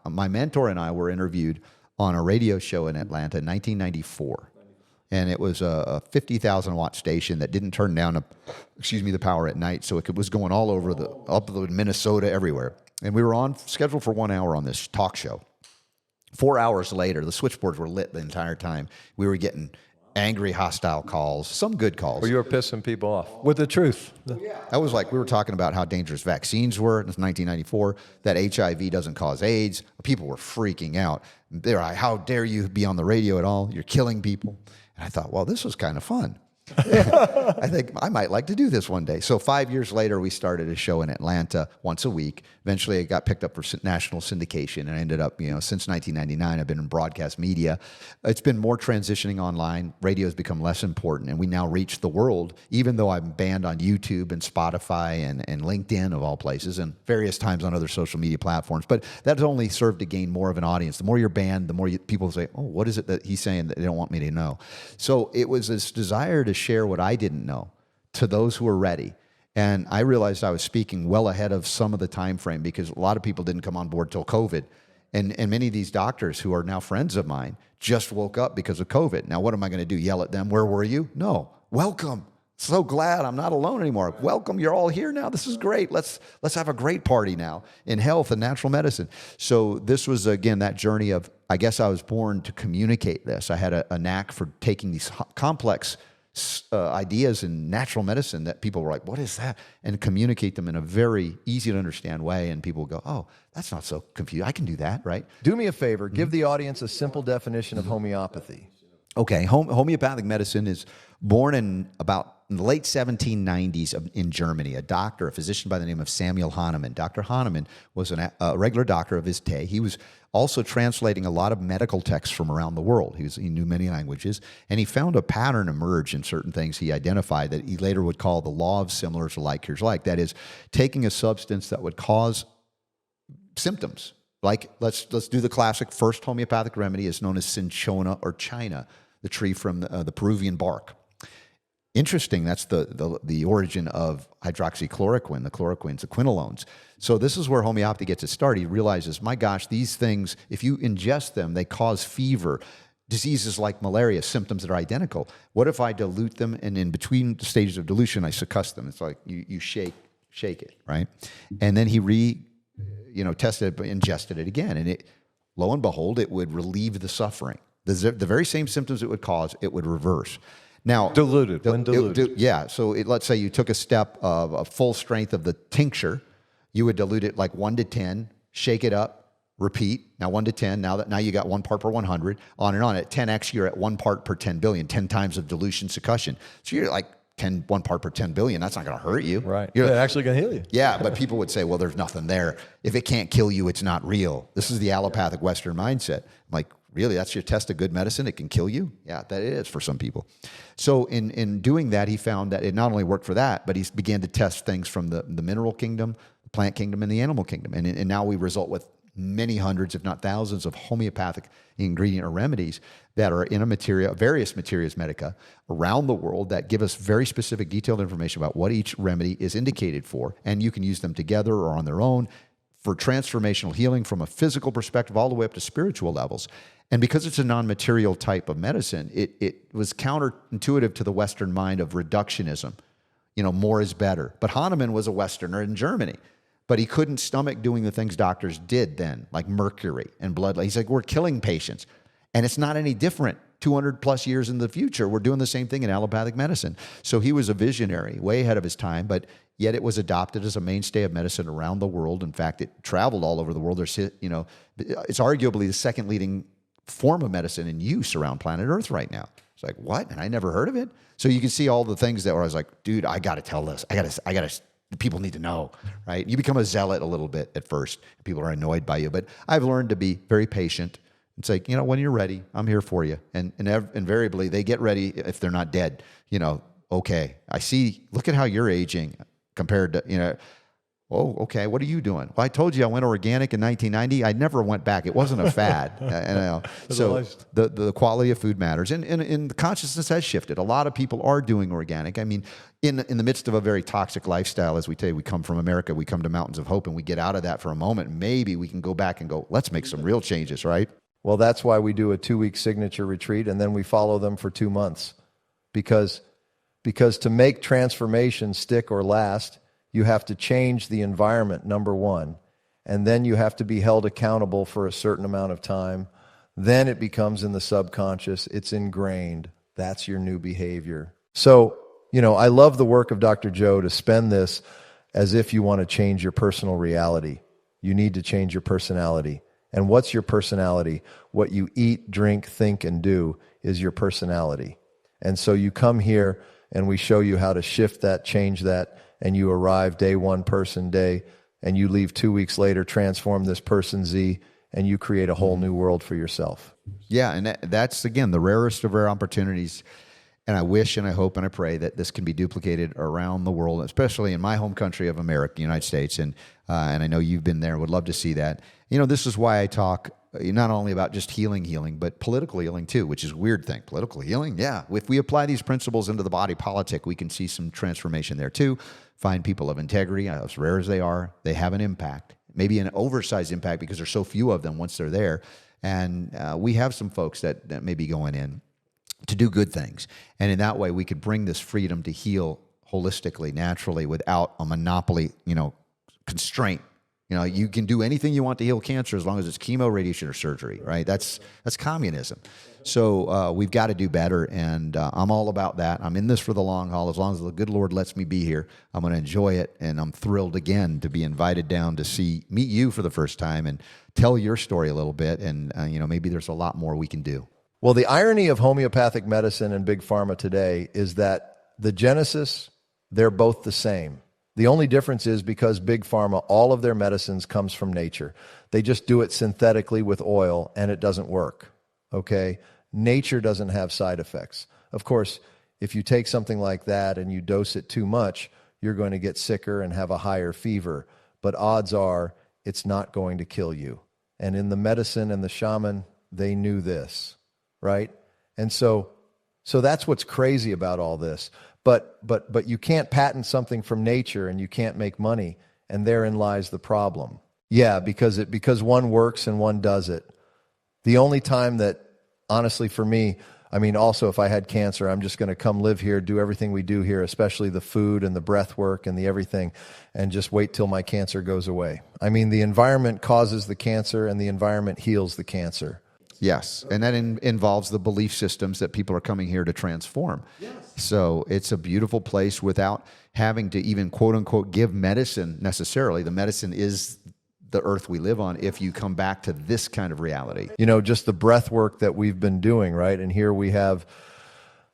[SPEAKER 1] my mentor and I were interviewed on a radio show in Atlanta in 1994. And it was a 50,000 watt station that didn't turn down the power at night. So it was going all over up the Minnesota, everywhere. And we were scheduled for 1 hour on this talk show. 4 hours later, the switchboards were lit the entire time. We were getting angry, hostile calls, some good calls.
[SPEAKER 2] Well, you were pissing people off with the truth.
[SPEAKER 1] That was like, we were talking about how dangerous vaccines were in 1994, that HIV doesn't cause AIDS. People were freaking out. They're like, how dare you be on the radio at all? You're killing people. And I thought, well, this was kind of fun. I think I might like to do this one day. So 5 years later, we started a show in Atlanta once a week. Eventually, it got picked up for national syndication, and I ended up, since 1999, I've been in broadcast media. It's been more transitioning online. Radio has become less important, and we now reach the world, even though I'm banned on YouTube and Spotify and LinkedIn, of all places, and various times on other social media platforms. But that's only served to gain more of an audience. The more you're banned, the more people say, oh, what is it that he's saying that they don't want me to know? So it was this desire to share what I didn't know to those who are ready. And I realized I was speaking well ahead of some of the time frame, because a lot of people didn't come on board till COVID. And many of these doctors who are now friends of mine just woke up because of COVID. Now, what am I going to do? Yell at them? Where were you? No. Welcome. So glad I'm not alone anymore. Welcome. You're all here now. This is great. Let's have a great party now in health and natural medicine. So this was, again, that journey of, I guess I was born to communicate this. I had a knack for taking these complex ideas in natural medicine that people were like, what is that? And communicate them in a very easy to understand way. And people go, oh, that's not so confusing. I can do that, right?
[SPEAKER 2] Do me a favor. Give the audience a simple definition of homeopathy.
[SPEAKER 1] Okay, homeopathic medicine is born in the late 1790s in Germany. A physician by the name of Samuel Hahnemann. Dr. Hahnemann was a regular doctor of his day. He was also translating a lot of medical texts from around the world. He knew many languages, and he found a pattern emerge in certain things he identified that he later would call the law of similars or like cures like. That is, taking a substance that would cause symptoms. Like, let's do the classic first homeopathic remedy is known as cinchona or china, the tree from the Peruvian bark. Interesting, that's the origin of hydroxychloroquine, the chloroquines, the quinolones. So this is where homeopathy gets its start. He realizes, my gosh, these things, if you ingest them, they cause fever, diseases like malaria, symptoms that are identical. What if I dilute them, and in between the stages of dilution, I succuss them? It's like you shake it, right? And then he tested it, ingested it again, and lo and behold, it would relieve the suffering. The very same symptoms it would cause, it would reverse. Now,
[SPEAKER 2] Diluted. When diluted.
[SPEAKER 1] Yeah. So let's say you took a step of a full strength of the tincture, you would dilute it like 1 to 10, shake it up, repeat. Now 1 to 10. Now you got 1 part per 100, on and on. At 10x, you're at 1 part per 10 billion, 10 times of dilution succussion. So you're like 1 part per 10 billion. That's not going to hurt you,
[SPEAKER 2] right?
[SPEAKER 1] It's
[SPEAKER 2] actually going to heal you.
[SPEAKER 1] Yeah, but people would say, well, there's nothing there. If it can't kill you, it's not real. This is the allopathic Western mindset. I'm like, really? That's your test of good medicine? It can kill you? Yeah, that is for some people. So in doing that, he found that it not only worked for that, but he began to test things from the mineral kingdom, the plant kingdom, and the animal kingdom. And now we result with many hundreds, if not thousands, of homeopathic ingredient or remedies that are in various materias medica around the world that give us very specific, detailed information about what each remedy is indicated for. And you can use them together or on their own for transformational healing from a physical perspective all the way up to spiritual levels. And because it's a non-material type of medicine, it was counterintuitive to the Western mind of reductionism. More is better. But Hahnemann was a Westerner in Germany, but he couldn't stomach doing the things doctors did then, like mercury and blood. He's like, we're killing patients. And it's not any different 200 plus years in the future. We're doing the same thing in allopathic medicine. So he was a visionary, way ahead of his time, but yet it was adopted as a mainstay of medicine around the world. In fact, it traveled all over the world. It's arguably the second leading form of medicine in use around planet Earth right now. It's like, what? And I never heard of it? So you can see all the things that I was like, dude, I got to tell this. I got to, people need to know, right? You become a zealot a little bit at first. People are annoyed by you, but I've learned to be very patient. It's like, when you're ready, I'm here for you. And invariably they get ready if they're not dead. Okay, I see, look at how you're aging compared to, oh, okay, what are you doing? Well, I told you I went organic in 1990. I never went back. It wasn't a fad. So the quality of food matters. And the consciousness has shifted. A lot of people are doing organic. I mean, in the midst of a very toxic lifestyle, as we tell you, we come from America, we come to Mountains of Hope, and we get out of that for a moment. Maybe we can go back and go, let's make some real changes, right?
[SPEAKER 2] Well, that's why we do a 2-week signature retreat, and then we follow them for 2 months. Because to make transformation stick or last, you have to change the environment, number one, and then you have to be held accountable for a certain amount of time. Then it becomes in the subconscious. It's ingrained. That's your new behavior. So, I love the work of Dr. Joe to spend this as if you want to change your personal reality. You need to change your personality. And what's your personality? What you eat, drink, think, and do is your personality. And so you come here and we show you how to shift that, change that, and you arrive day one, person day, and you leave 2 weeks later, transform this person Z, and you create a whole new world for yourself.
[SPEAKER 1] Yeah, and that's, again, the rarest of rare opportunities. And I wish and I hope and I pray that this can be duplicated around the world, especially in my home country of America, the United States. And I know you've been there, would love to see that. This is why I talk not only about just healing, but political healing too, which is a weird thing. Political healing? Yeah. If we apply these principles into the body politic, we can see some transformation there too. Find people of integrity, as rare as they are, they have an impact, maybe an oversized impact because there's so few of them once they're there. And we have some folks that may be going in to do good things. And in that way, we could bring this freedom to heal holistically, naturally, without a monopoly, constraint. You can do anything you want to heal cancer as long as it's chemo, radiation, or surgery, right? That's communism. So we've got to do better, and I'm all about that. I'm in this for the long haul. As long as the good Lord lets me be here, I'm going to enjoy it, and I'm thrilled again to be invited down to meet you for the first time and tell your story a little bit, and maybe there's a lot more we can do.
[SPEAKER 2] Well, the irony of homeopathic medicine and big pharma today is that the genesis, they're both the same. The only difference is because big pharma, all of their medicines comes from nature. They just do it synthetically with oil and it doesn't work. Okay? Nature doesn't have side effects. Of course, if you take something like that and you dose it too much, you're going to get sicker and have a higher fever. But odds are it's not going to kill you. And in the medicine and the shaman, they knew this, right? And so that's what's crazy about all this. But you can't patent something from nature and you can't make money, and therein lies the problem. Yeah, because one works and one does it. The only time that, honestly, for me, I mean, also if I had cancer, I'm just going to come live here, do everything we do here, especially the food and the breath work and the everything, and just wait till my cancer goes away. I mean, the environment causes the cancer and the environment heals the cancer.
[SPEAKER 1] Yes, and that involves the belief systems that people are coming here to transform. Yes. So it's a beautiful place without having to even quote unquote give medicine necessarily. The medicine is the earth we live on if you come back to this kind of reality.
[SPEAKER 2] You know, just the breath work that we've been doing, right? And here we have,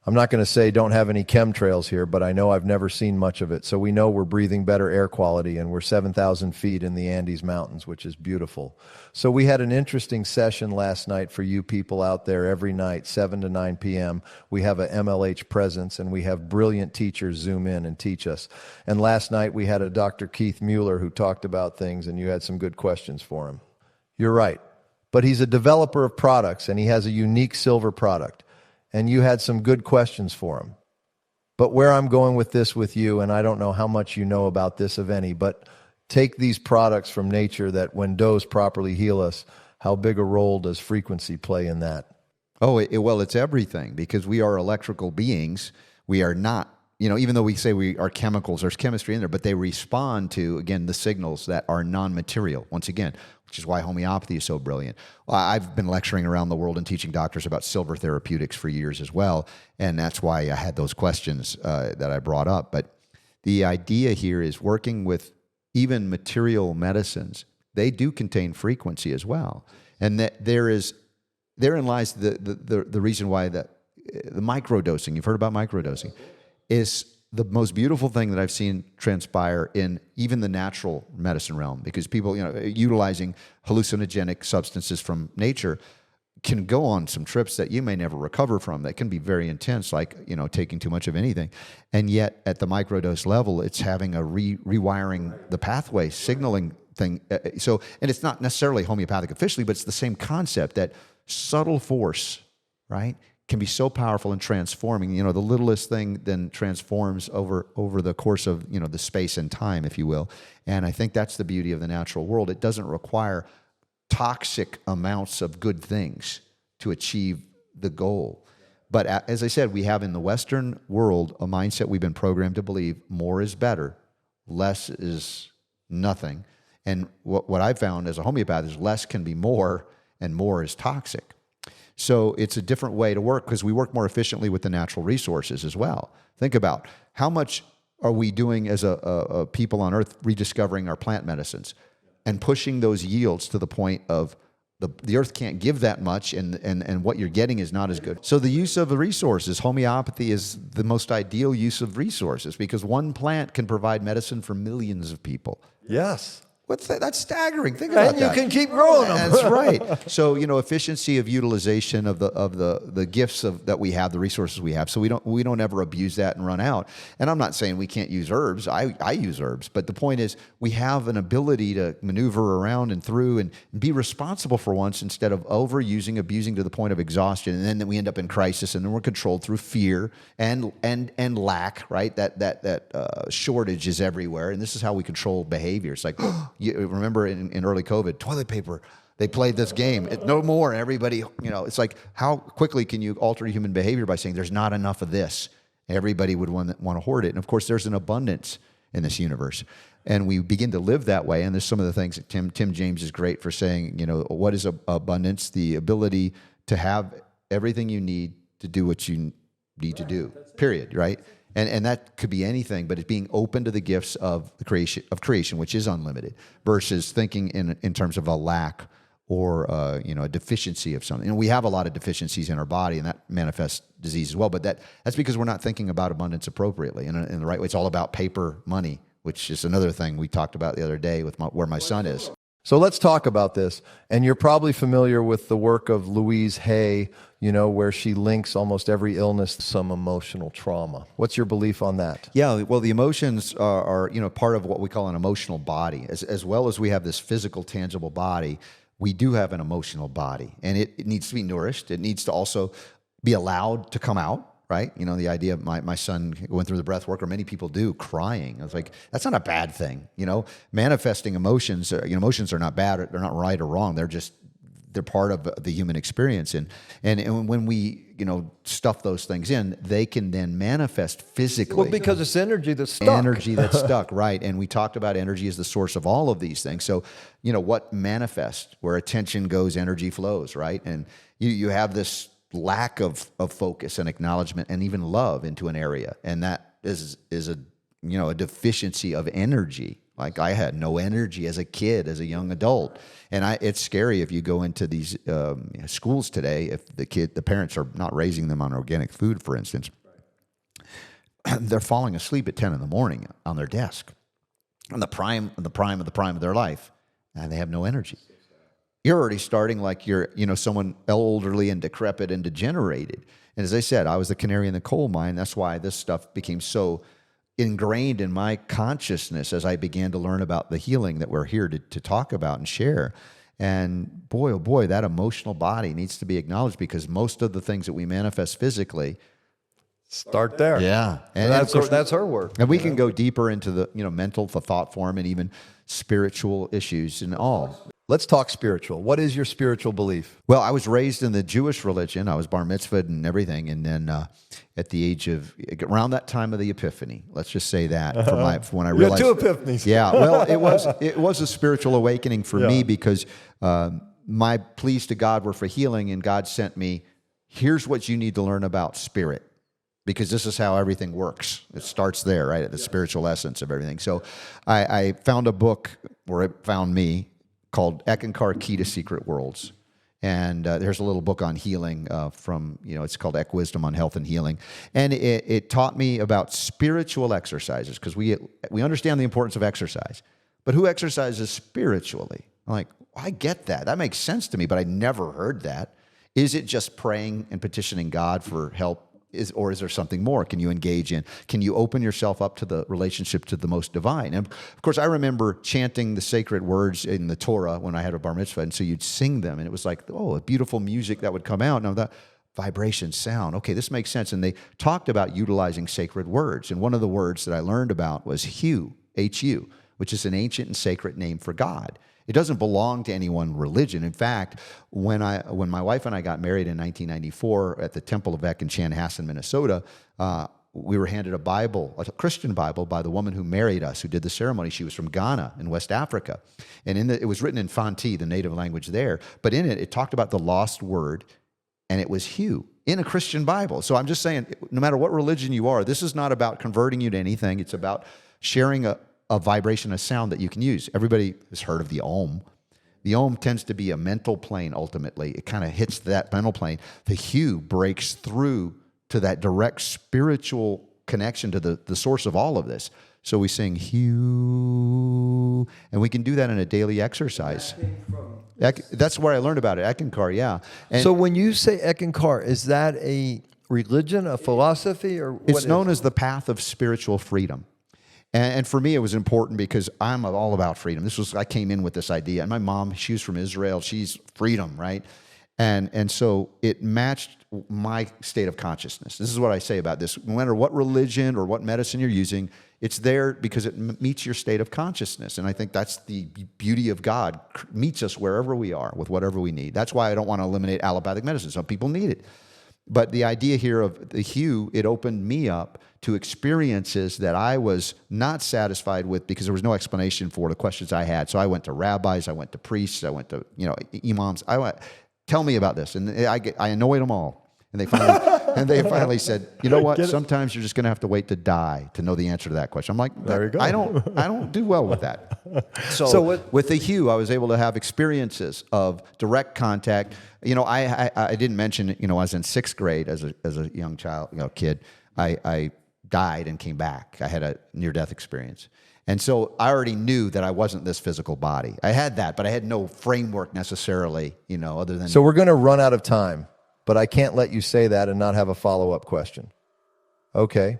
[SPEAKER 2] I'm not going to say don't have any chemtrails here, but I know I've never seen much of it. So we know we're breathing better air quality, and we're 7,000 feet in the Andes Mountains, which is beautiful. So we had an interesting session last night for you people out there every night, 7 to 9 p.m. We have a MLH presence, and we have brilliant teachers zoom in and teach us. And last night we had a Dr. Keith Mueller who talked about things, and you had some good questions for him. You're right. But he's a developer of products, and he has a unique silver product. And you had some good questions for him. But where I'm going with this with you, and I don't know how much you know about this, of any, but take these products from nature that when dosed properly heal us, how big a role does frequency play in that?
[SPEAKER 1] Oh, well, it's everything, because we are electrical beings. We are not, even though we say we are chemicals, there's chemistry in there, but they respond to, again, the signals that are non-material, once again, which is why homeopathy is so brilliant. I've been lecturing around the world and teaching doctors about silver therapeutics for years as well, and that's why I had those questions that I brought up. But the idea here is working with even material medicines. They do contain frequency as well, and that therein lies the reason why the microdosing, you've heard about microdosing, is the most beautiful thing that I've seen transpire in even the natural medicine realm, because people, utilizing hallucinogenic substances from nature can go on some trips that you may never recover from, that can be very intense, like, taking too much of anything. And yet at the microdose level, it's having a rewiring the pathway signaling thing. And it's not necessarily homeopathic officially, but it's the same concept, that subtle force, right, can be so powerful in transforming. The littlest thing then transforms over the course of, the space and time, if you will. And I think that's the beauty of the natural world. It doesn't require toxic amounts of good things to achieve the goal. But as I said, we have in the Western world a mindset we've been programmed to believe more is better, less is nothing. And what I've found as a homeopath is less can be more, and more is toxic. So it's a different way to work, because we work more efficiently with the natural resources as well. Think about how much are we doing as a people on Earth rediscovering our plant medicines and pushing those yields to the point of the Earth can't give that much, and what you're getting is not as good. So the use of the resources, homeopathy is the most ideal use of resources, because one plant can provide medicine for millions of people.
[SPEAKER 2] Yes.
[SPEAKER 1] What's that? That's staggering. Think about that.
[SPEAKER 2] And you can keep growing them.
[SPEAKER 1] That's right. So, efficiency of utilization of the gifts that we have, the resources we have. So we don't ever abuse that and run out. And I'm not saying we can't use herbs. I use herbs, but the point is we have an ability to maneuver around and through and be responsible for once, instead of overusing, abusing to the point of exhaustion, and then we end up in crisis, and then we're controlled through fear and lack. Right? That shortage is everywhere, and this is how we control behavior. It's like. You remember in early COVID, toilet paper, they played this game. No more. Everybody, it's like, how quickly can you alter human behavior by saying there's not enough of this? Everybody would want to hoard it. And of course, there's an abundance in this universe. And we begin to live that way. And there's some of the things that Tim James is great for saying, what is abundance? The ability to have everything you need to do what you need to do, period, right? And that could be anything, but it's being open to the gifts of the creation, which is unlimited, versus thinking in terms of a lack or a deficiency of something. And we have a lot of deficiencies in our body, and that manifests disease as well. But that's because we're not thinking about abundance appropriately in the right way. It's all about paper money, which is another thing we talked about the other day with where my son is.
[SPEAKER 2] So let's talk about this. And you're probably familiar with the work of Louise Hay, where she links almost every illness to some emotional trauma. What's your belief on that?
[SPEAKER 1] Yeah, well, the emotions are part of what we call an emotional body. As well as we have this physical, tangible body, we do have an emotional body. And it needs to be nourished. It needs to also be allowed to come out. Right? The idea of my son going through the breath work, or many people do, crying. I was like, that's not a bad thing. Manifesting emotions, emotions are not bad, they're not right or wrong. They're part of the human experience. And when we, stuff those things in, they can then manifest physically.
[SPEAKER 2] Well, because it's energy that's stuck.
[SPEAKER 1] Energy that's stuck, right. And we talked about energy as the source of all of these things. So, what manifests? Where attention goes, energy flows, right? And you have this lack of focus and acknowledgement and even love into an area. And that is a deficiency of energy. Like I had no energy as a kid, as a young adult. And it's scary if you go into these schools today, if the parents are not raising them on organic food, for instance, they're falling asleep at 10 in the morning on their desk, on the prime of their life, and they have no energy. You're already starting like you're, someone elderly and decrepit and degenerated. And as I said, I was the canary in the coal mine. That's why this stuff became so ingrained in my consciousness as I began to learn about the healing that we're here to talk about and share. And boy, oh boy, that emotional body needs to be acknowledged, because most of the things that we manifest physically
[SPEAKER 2] start there.
[SPEAKER 1] Yeah.
[SPEAKER 2] And that's her work.
[SPEAKER 1] And we can go deeper into the, mental, the thought form, and even spiritual issues and all.
[SPEAKER 2] Let's talk spiritual. What is your spiritual belief?
[SPEAKER 1] Well, I was raised in the Jewish religion. I was bar mitzvahed and everything. And then at the age of, around that time of the Epiphany, let's just say that, for when I realized.
[SPEAKER 2] You had two epiphanies.
[SPEAKER 1] Yeah, well, it was a spiritual awakening for me, because my pleas to God were for healing, and God sent me, here's what you need to learn about spirit, because this is how everything works. It starts there, right, at the spiritual essence of everything. So I found a book, where it found me, called Eckankar Key to Secret Worlds. And there's a little book on healing from, it's called Eck Wisdom on Health and Healing. And it taught me about spiritual exercises, because we understand the importance of exercise. But who exercises spiritually? I'm like, I get that. That makes sense to me, but I never heard that. Is it just praying and petitioning God for help? Or is there something more? Can you engage in? Can you open yourself up to the relationship to the most divine? And of course, I remember chanting the sacred words in the Torah when I had a bar mitzvah, and so you'd sing them, and it was like, a beautiful music that would come out. Now that vibration, sound, okay, this makes sense. And they talked about utilizing sacred words, and one of the words that I learned about was Hu, H-U, which is an ancient and sacred name for God. It doesn't belong to any one religion. In fact, when my wife and I got married in 1994 at the Temple of Eck in Chanhassen, Minnesota, we were handed a Bible, a Christian Bible, by the woman who married us, who did the ceremony. She was from Ghana in West Africa. And it was written in Fanti, the native language there. But in it talked about the lost word, and it was Hu, in a Christian Bible. So I'm just saying, no matter what religion you are, this is not about converting you to anything. It's about sharing a vibration, a sound that you can use. Everybody has heard of the Om. The Om tends to be a mental plane, ultimately. It kind of hits that mental plane. The Hu breaks through to that direct spiritual connection to the source of all of this. So we sing Hu, and we can do that in a daily exercise. That's where I learned about it, Eckankar, yeah. And
[SPEAKER 2] so when you say Eckankar, is that a religion, a philosophy, or what?
[SPEAKER 1] It's known as the path of spiritual freedom. And for me, it was important because I'm all about freedom. I came in with this idea. And my mom, she was from Israel. She's freedom, right? And so it matched my state of consciousness. This is what I say about this. No matter what religion or what medicine you're using, it's there because it meets your state of consciousness. And I think that's the beauty of God, meets us wherever we are with whatever we need. That's why I don't want to eliminate allopathic medicine. Some people need it. But the idea here of the Hu, it opened me up to experiences that I was not satisfied with because there was no explanation for the questions I had. So I went to rabbis, I went to priests, I went to imams. Tell me about this, and I annoyed them all. And they finally And they finally said, you know what? Sometimes you're just going to have to wait to die to know the answer to that question. I'm like,
[SPEAKER 2] There you go.
[SPEAKER 1] I don't do well with that. So with the Hue, I was able to have experiences of direct contact. You know, I didn't mention, you know, I was in 6th grade as a young child, kid. I died and came back. I had a near-death experience. And so I already knew that I wasn't this physical body. I had that, but I had no framework necessarily, other than...
[SPEAKER 2] So we're going to run out of time, but I can't let you say that and not have a follow-up question. Okay.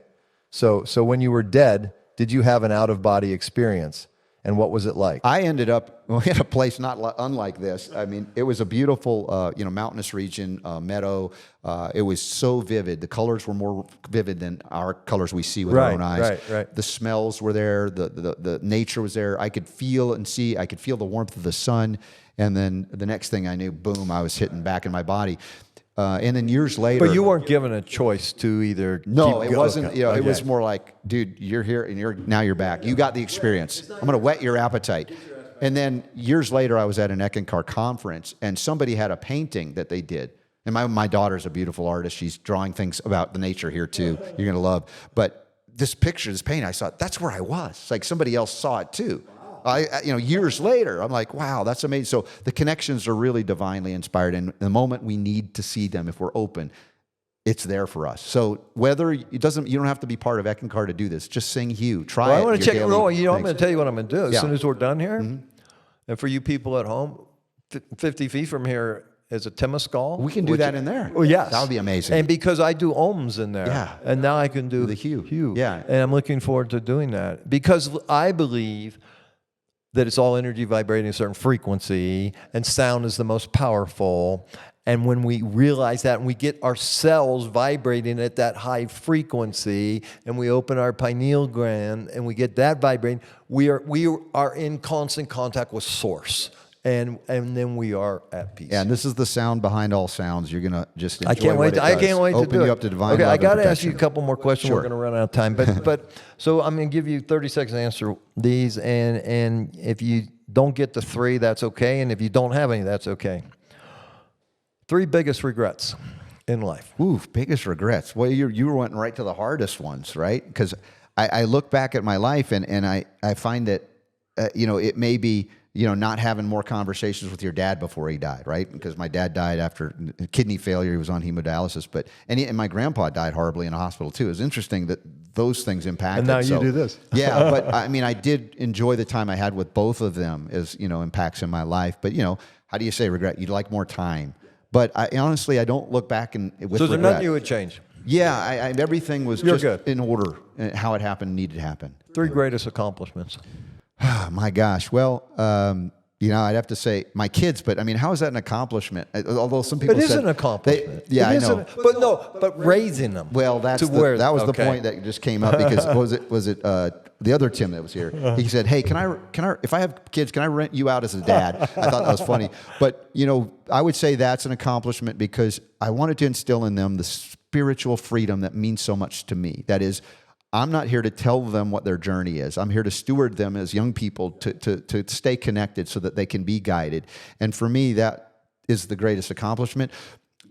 [SPEAKER 2] So when you were dead, did you have an out-of-body experience? And what was it like?
[SPEAKER 1] I ended up in a place not unlike this. I mean, it was a beautiful, mountainous region, meadow. It was so vivid. The colors were more vivid than our colors we see with our own eyes.
[SPEAKER 2] Right.
[SPEAKER 1] The smells were there. The nature was there. I could feel and see. I could feel the warmth of the sun. And then the next thing I knew, boom, I was hitting back in my body. And then years later...
[SPEAKER 2] But you weren't given a choice to either...
[SPEAKER 1] No, it wasn't. Okay. It was more like, dude, you're here and now you're back. You got the experience. I'm going to whet your appetite. And then years later, I was at an Eckankar conference, and somebody had a painting that they did. And my daughter's a beautiful artist. She's drawing things about the nature here, too. You're going to love. But this picture, this painting, I saw, that's where I was. It's like somebody else saw it, too. Years later, I'm like, wow, that's amazing. So the connections are really divinely inspired. And the moment we need to see them, if we're open, it's there for us. So whether you don't have to be part of Eckankar to do this. Just sing Hue. Try it.
[SPEAKER 2] I want to check it. I'm going to tell you what I'm going to do as soon as we're done here.
[SPEAKER 1] Mm-hmm.
[SPEAKER 2] And for you people at home, 50 feet from here is a Temescal.
[SPEAKER 1] We can do that in there.
[SPEAKER 2] Oh, yes.
[SPEAKER 1] That would be amazing.
[SPEAKER 2] And because I do ohms in there.
[SPEAKER 1] Yeah.
[SPEAKER 2] And now I can do
[SPEAKER 1] the Hue. Yeah.
[SPEAKER 2] And I'm looking forward to doing that because I believe that it's all energy vibrating a certain frequency, and sound is the most powerful. And when we realize that and we get our cells vibrating at that high frequency and we open our pineal gland and we get that vibrating, we are in constant contact with source. And then we are at peace.
[SPEAKER 1] Yeah, and this is the sound behind all sounds. You're gonna just enjoy
[SPEAKER 2] I can't wait.
[SPEAKER 1] I
[SPEAKER 2] can't wait to
[SPEAKER 1] open
[SPEAKER 2] do
[SPEAKER 1] you
[SPEAKER 2] it.
[SPEAKER 1] up to divine.
[SPEAKER 2] Okay,
[SPEAKER 1] love
[SPEAKER 2] I got to
[SPEAKER 1] and
[SPEAKER 2] ask you a couple more questions.
[SPEAKER 1] Sure.
[SPEAKER 2] We're going to run out of time, but so I'm going to give you 30 seconds to answer these, and if you don't get the 3, that's okay, and if you don't have any, that's okay. 3 biggest regrets in life.
[SPEAKER 1] Ooh, biggest regrets. Well, you went right to the hardest ones, right? Because I look back at my life and I find that it may be. Not having more conversations with your dad before he died, right? Because my dad died after kidney failure. He was on hemodialysis, and my grandpa died horribly in a hospital too. It was interesting that those things impacted.
[SPEAKER 2] And now you do this.
[SPEAKER 1] Yeah, but I mean, I did enjoy the time I had with both of them as, impacts in my life. But, how do you say regret? You'd like more time. But honestly, I don't look back with regret.
[SPEAKER 2] So there's nothing you would change?
[SPEAKER 1] Yeah, everything was just in order. And how it happened needed to happen.
[SPEAKER 2] 3 greatest accomplishments.
[SPEAKER 1] My gosh. Well, I'd have to say my kids, but I mean, how is that an accomplishment? Although some people
[SPEAKER 2] said... It is an accomplishment.
[SPEAKER 1] I know.
[SPEAKER 2] But raising them.
[SPEAKER 1] Well, that was the point that just came up because was it the other Tim that was here? He said, hey, can I, if I have kids, can I rent you out as a dad? I thought that was funny. But, I would say that's an accomplishment because I wanted to instill in them the spiritual freedom that means so much to me. That is, I'm not here to tell them what their journey is. I'm here to steward them as young people to stay connected so that they can be guided. And for me, that is the greatest accomplishment.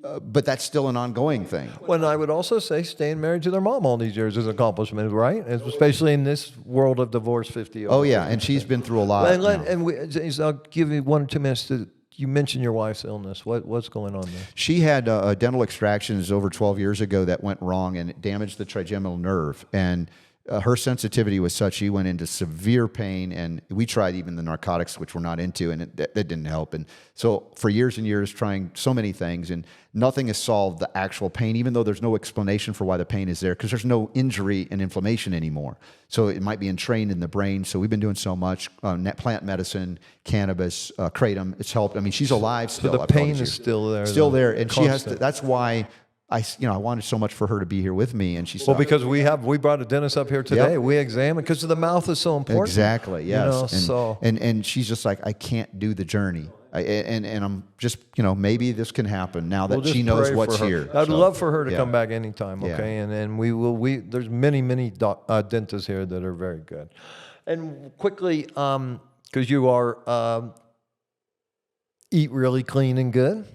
[SPEAKER 1] But that's still an ongoing thing.
[SPEAKER 2] Well, and I would also say staying married to their mom all these years is an accomplishment, right? Especially in this world of divorce 50 over.
[SPEAKER 1] Oh, yeah, and she's been through a lot.
[SPEAKER 2] I'll give you 1 or 2 minutes to... You mentioned your wife's illness. What's going on there?
[SPEAKER 1] She had a dental extractions over 12 years ago that went wrong, and it damaged the trigeminal nerve. And her sensitivity was such, she went into severe pain, and we tried even the narcotics, which we're not into, and that didn't help. And so for years and years, trying so many things, and nothing has solved the actual pain, even though there's no explanation for why the pain is there, because there's no injury and inflammation anymore. So it might be entrained in the brain. So we've been doing so much, plant medicine, cannabis, kratom. It's helped. I mean, she's alive still.
[SPEAKER 2] So the pain is still there.
[SPEAKER 1] Still there. And she has to, that's why I wanted so much for her to be here with me, and she said,
[SPEAKER 2] well, because we brought a dentist up here today. Yep. We examined because the mouth is so important.
[SPEAKER 1] Exactly. Yes. And she's just like, I can't do the journey. And I'm just, maybe this can happen now that she knows what's here.
[SPEAKER 2] I'd love for her to come back anytime. Okay. Yeah. And there's many dentists here that are very good. And quickly, because you are eat really clean and good.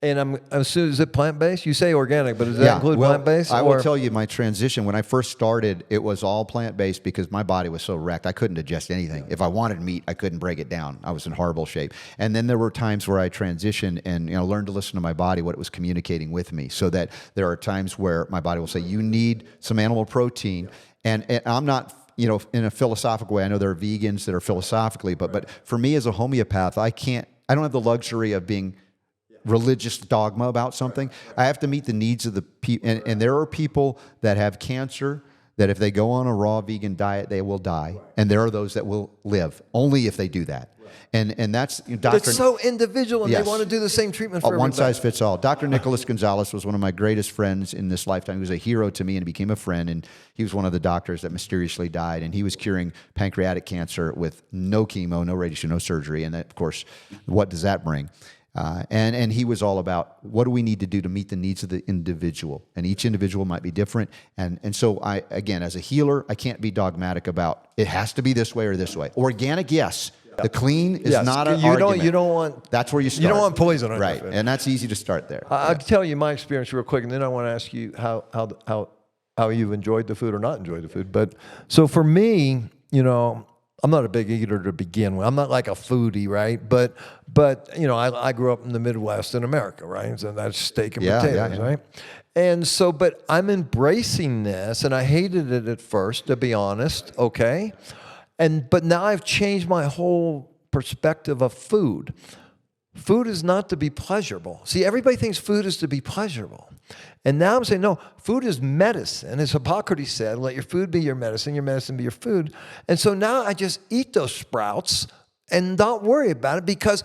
[SPEAKER 2] And I'm assuming, is it plant-based? You say organic, but does that include plant-based?
[SPEAKER 1] I will tell you my transition. When I first started, it was all plant-based because my body was so wrecked. I couldn't digest anything. If I wanted meat, I couldn't break it down. I was in horrible shape. And then there were times where I transitioned and learned to listen to my body, what it was communicating with me, so that there are times where my body will say, you need some animal protein. And I'm not, in a philosophical way. I know there are vegans that are philosophically, but for me as a homeopath, I don't have the luxury of being religious dogma about something. I have to meet the needs of the people. And there are people that have cancer that if they go on a raw vegan diet, they will die. And there are those that will live only if they do that. And that's
[SPEAKER 2] It's so individual, and they want to do the same treatment for everybody.
[SPEAKER 1] One size fits all. Dr. Nicholas Gonzalez was one of my greatest friends in this lifetime. He was a hero to me and became a friend. And he was one of the doctors that mysteriously died. And he was curing pancreatic cancer with no chemo, no radiation, no surgery. And that, of course, what does that bring? And he was all about what do we need to do to meet the needs of the individual, and each individual might be different. And so I, again, as a healer, I can't be dogmatic about it has to be this way or this way. Organic, yes. The clean is not an argument.
[SPEAKER 2] You don't want.
[SPEAKER 1] That's where you start.
[SPEAKER 2] You don't want poison on
[SPEAKER 1] right,
[SPEAKER 2] your food.
[SPEAKER 1] and that's easy to start there.
[SPEAKER 2] I'll tell you my experience real quick, and then I want to ask you how you've enjoyed the food or not enjoyed the food. But so for me, I'm not a big eater to begin with. I'm not like a foodie, right? But I grew up in the Midwest in America, right? So that's steak and potatoes, right? And so, but I'm embracing this, and I hated it at first, to be honest, okay? But now I've changed my whole perspective of food. Food is not to be pleasurable. See, everybody thinks food is to be pleasurable. And now I'm saying, no, food is medicine. As Hippocrates said, let your food be your medicine be your food. And so now I just eat those sprouts and not worry about it because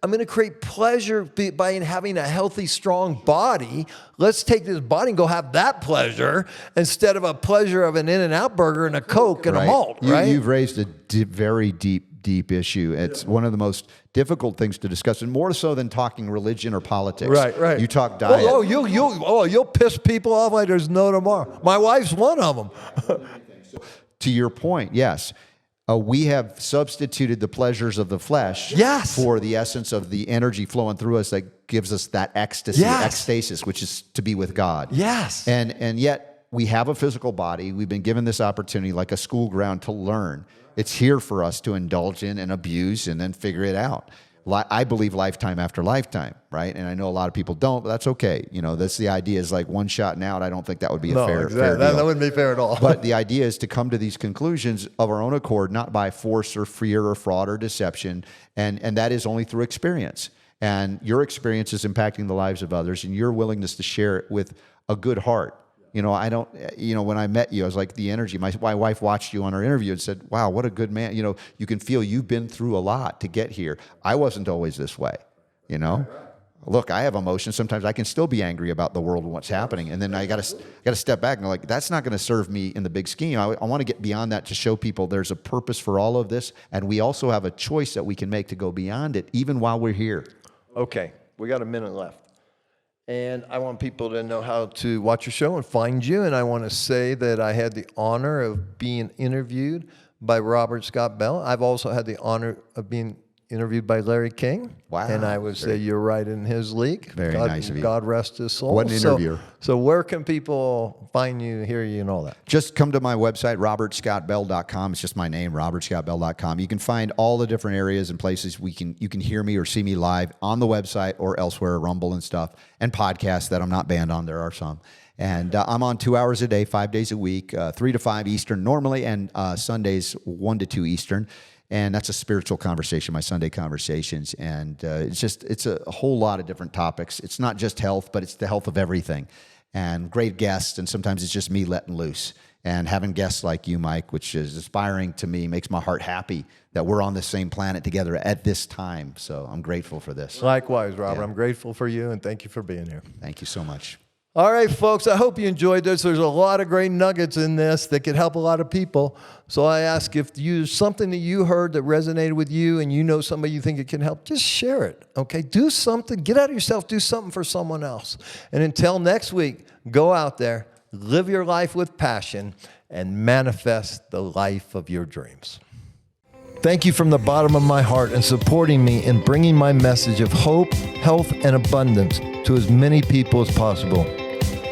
[SPEAKER 2] I'm going to create pleasure by having a healthy, strong body. Let's take this body and go have that pleasure instead of a pleasure of an In-N-Out burger and a Coke and a malt, right?
[SPEAKER 1] You've raised a very deep issue. It's one of the most difficult things to discuss, and more so than talking religion or politics. Right. You talk diet.
[SPEAKER 2] You'll piss people off like there's no tomorrow. My wife's one of them.
[SPEAKER 1] To your point, yes. We have substituted the pleasures of the flesh for the essence of the energy flowing through us that gives us that ecstasy, ecstasis, which is to be with God.
[SPEAKER 2] Yes.
[SPEAKER 1] And yet we have a physical body. We've been given this opportunity like a school ground to learn. It's here for us to indulge in and abuse and then figure it out. I believe lifetime after lifetime, right? And I know a lot of people don't, but that's okay. That's the idea is like one shot and out. I don't think that would be a fair deal.
[SPEAKER 2] That wouldn't be fair at all.
[SPEAKER 1] But the idea is to come to these conclusions of our own accord, not by force or fear or fraud or deception. And that is only through experience. And your experience is impacting the lives of others and your willingness to share it with a good heart. When I met you, I was like, the energy. My wife watched you on her interview and said, wow, what a good man. You can feel you've been through a lot to get here. I wasn't always this way, Look, I have emotions. Sometimes I can still be angry about the world and what's happening. And then I got to step back and go like, that's not going to serve me in the big scheme. I want to get beyond that to show people there's a purpose for all of this. And we also have a choice that we can make to go beyond it, even while we're here.
[SPEAKER 2] Okay. We got a minute left. And I want people to know how to watch your show and find you. And I want to say that I had the honor of being interviewed by Robert Scott Bell. I've also had the honor of being interviewed by Larry King.
[SPEAKER 1] Wow.
[SPEAKER 2] And I would say you're right in his league.
[SPEAKER 1] Very nice of you.
[SPEAKER 2] God rest his soul.
[SPEAKER 1] What an interviewer.
[SPEAKER 2] So where can people find you, hear you, and all that?
[SPEAKER 1] Just come to my website, robertscottbell.com. It's just my name, robertscottbell.com. You can find all the different areas and places you can hear me or see me live on the website or elsewhere, Rumble and stuff, and podcasts that I'm not banned on. There are some. And I'm on 2 hours a day, 5 days a week, 3 to 5 Eastern normally, and Sundays 1 to 2 Eastern. And that's a spiritual conversation, my Sunday conversations. And it's a whole lot of different topics. It's not just health, but it's the health of everything. And great guests, and sometimes it's just me letting loose. And having guests like you, Mike, which is inspiring to me, makes my heart happy that we're on the same planet together at this time. So I'm grateful for this.
[SPEAKER 2] Likewise, Robert. I'm grateful for you, and thank you for being here.
[SPEAKER 1] Thank you so much.
[SPEAKER 2] All right, folks, I hope you enjoyed this. There's a lot of great nuggets in this that could help a lot of people. So I ask if there's something that you heard that resonated with you and you know somebody you think it can help, just share it, okay? Do something. Get out of yourself. Do something for someone else. And until next week, go out there, live your life with passion, and manifest the life of your dreams. Thank you from the bottom of my heart in supporting me in bringing my message of hope, health, and abundance to as many people as possible.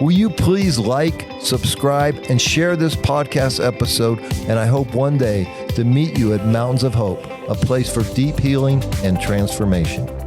[SPEAKER 2] Will you please like, subscribe, and share this podcast episode? And I hope one day to meet you at Mountains of Hope, a place for deep healing and transformation.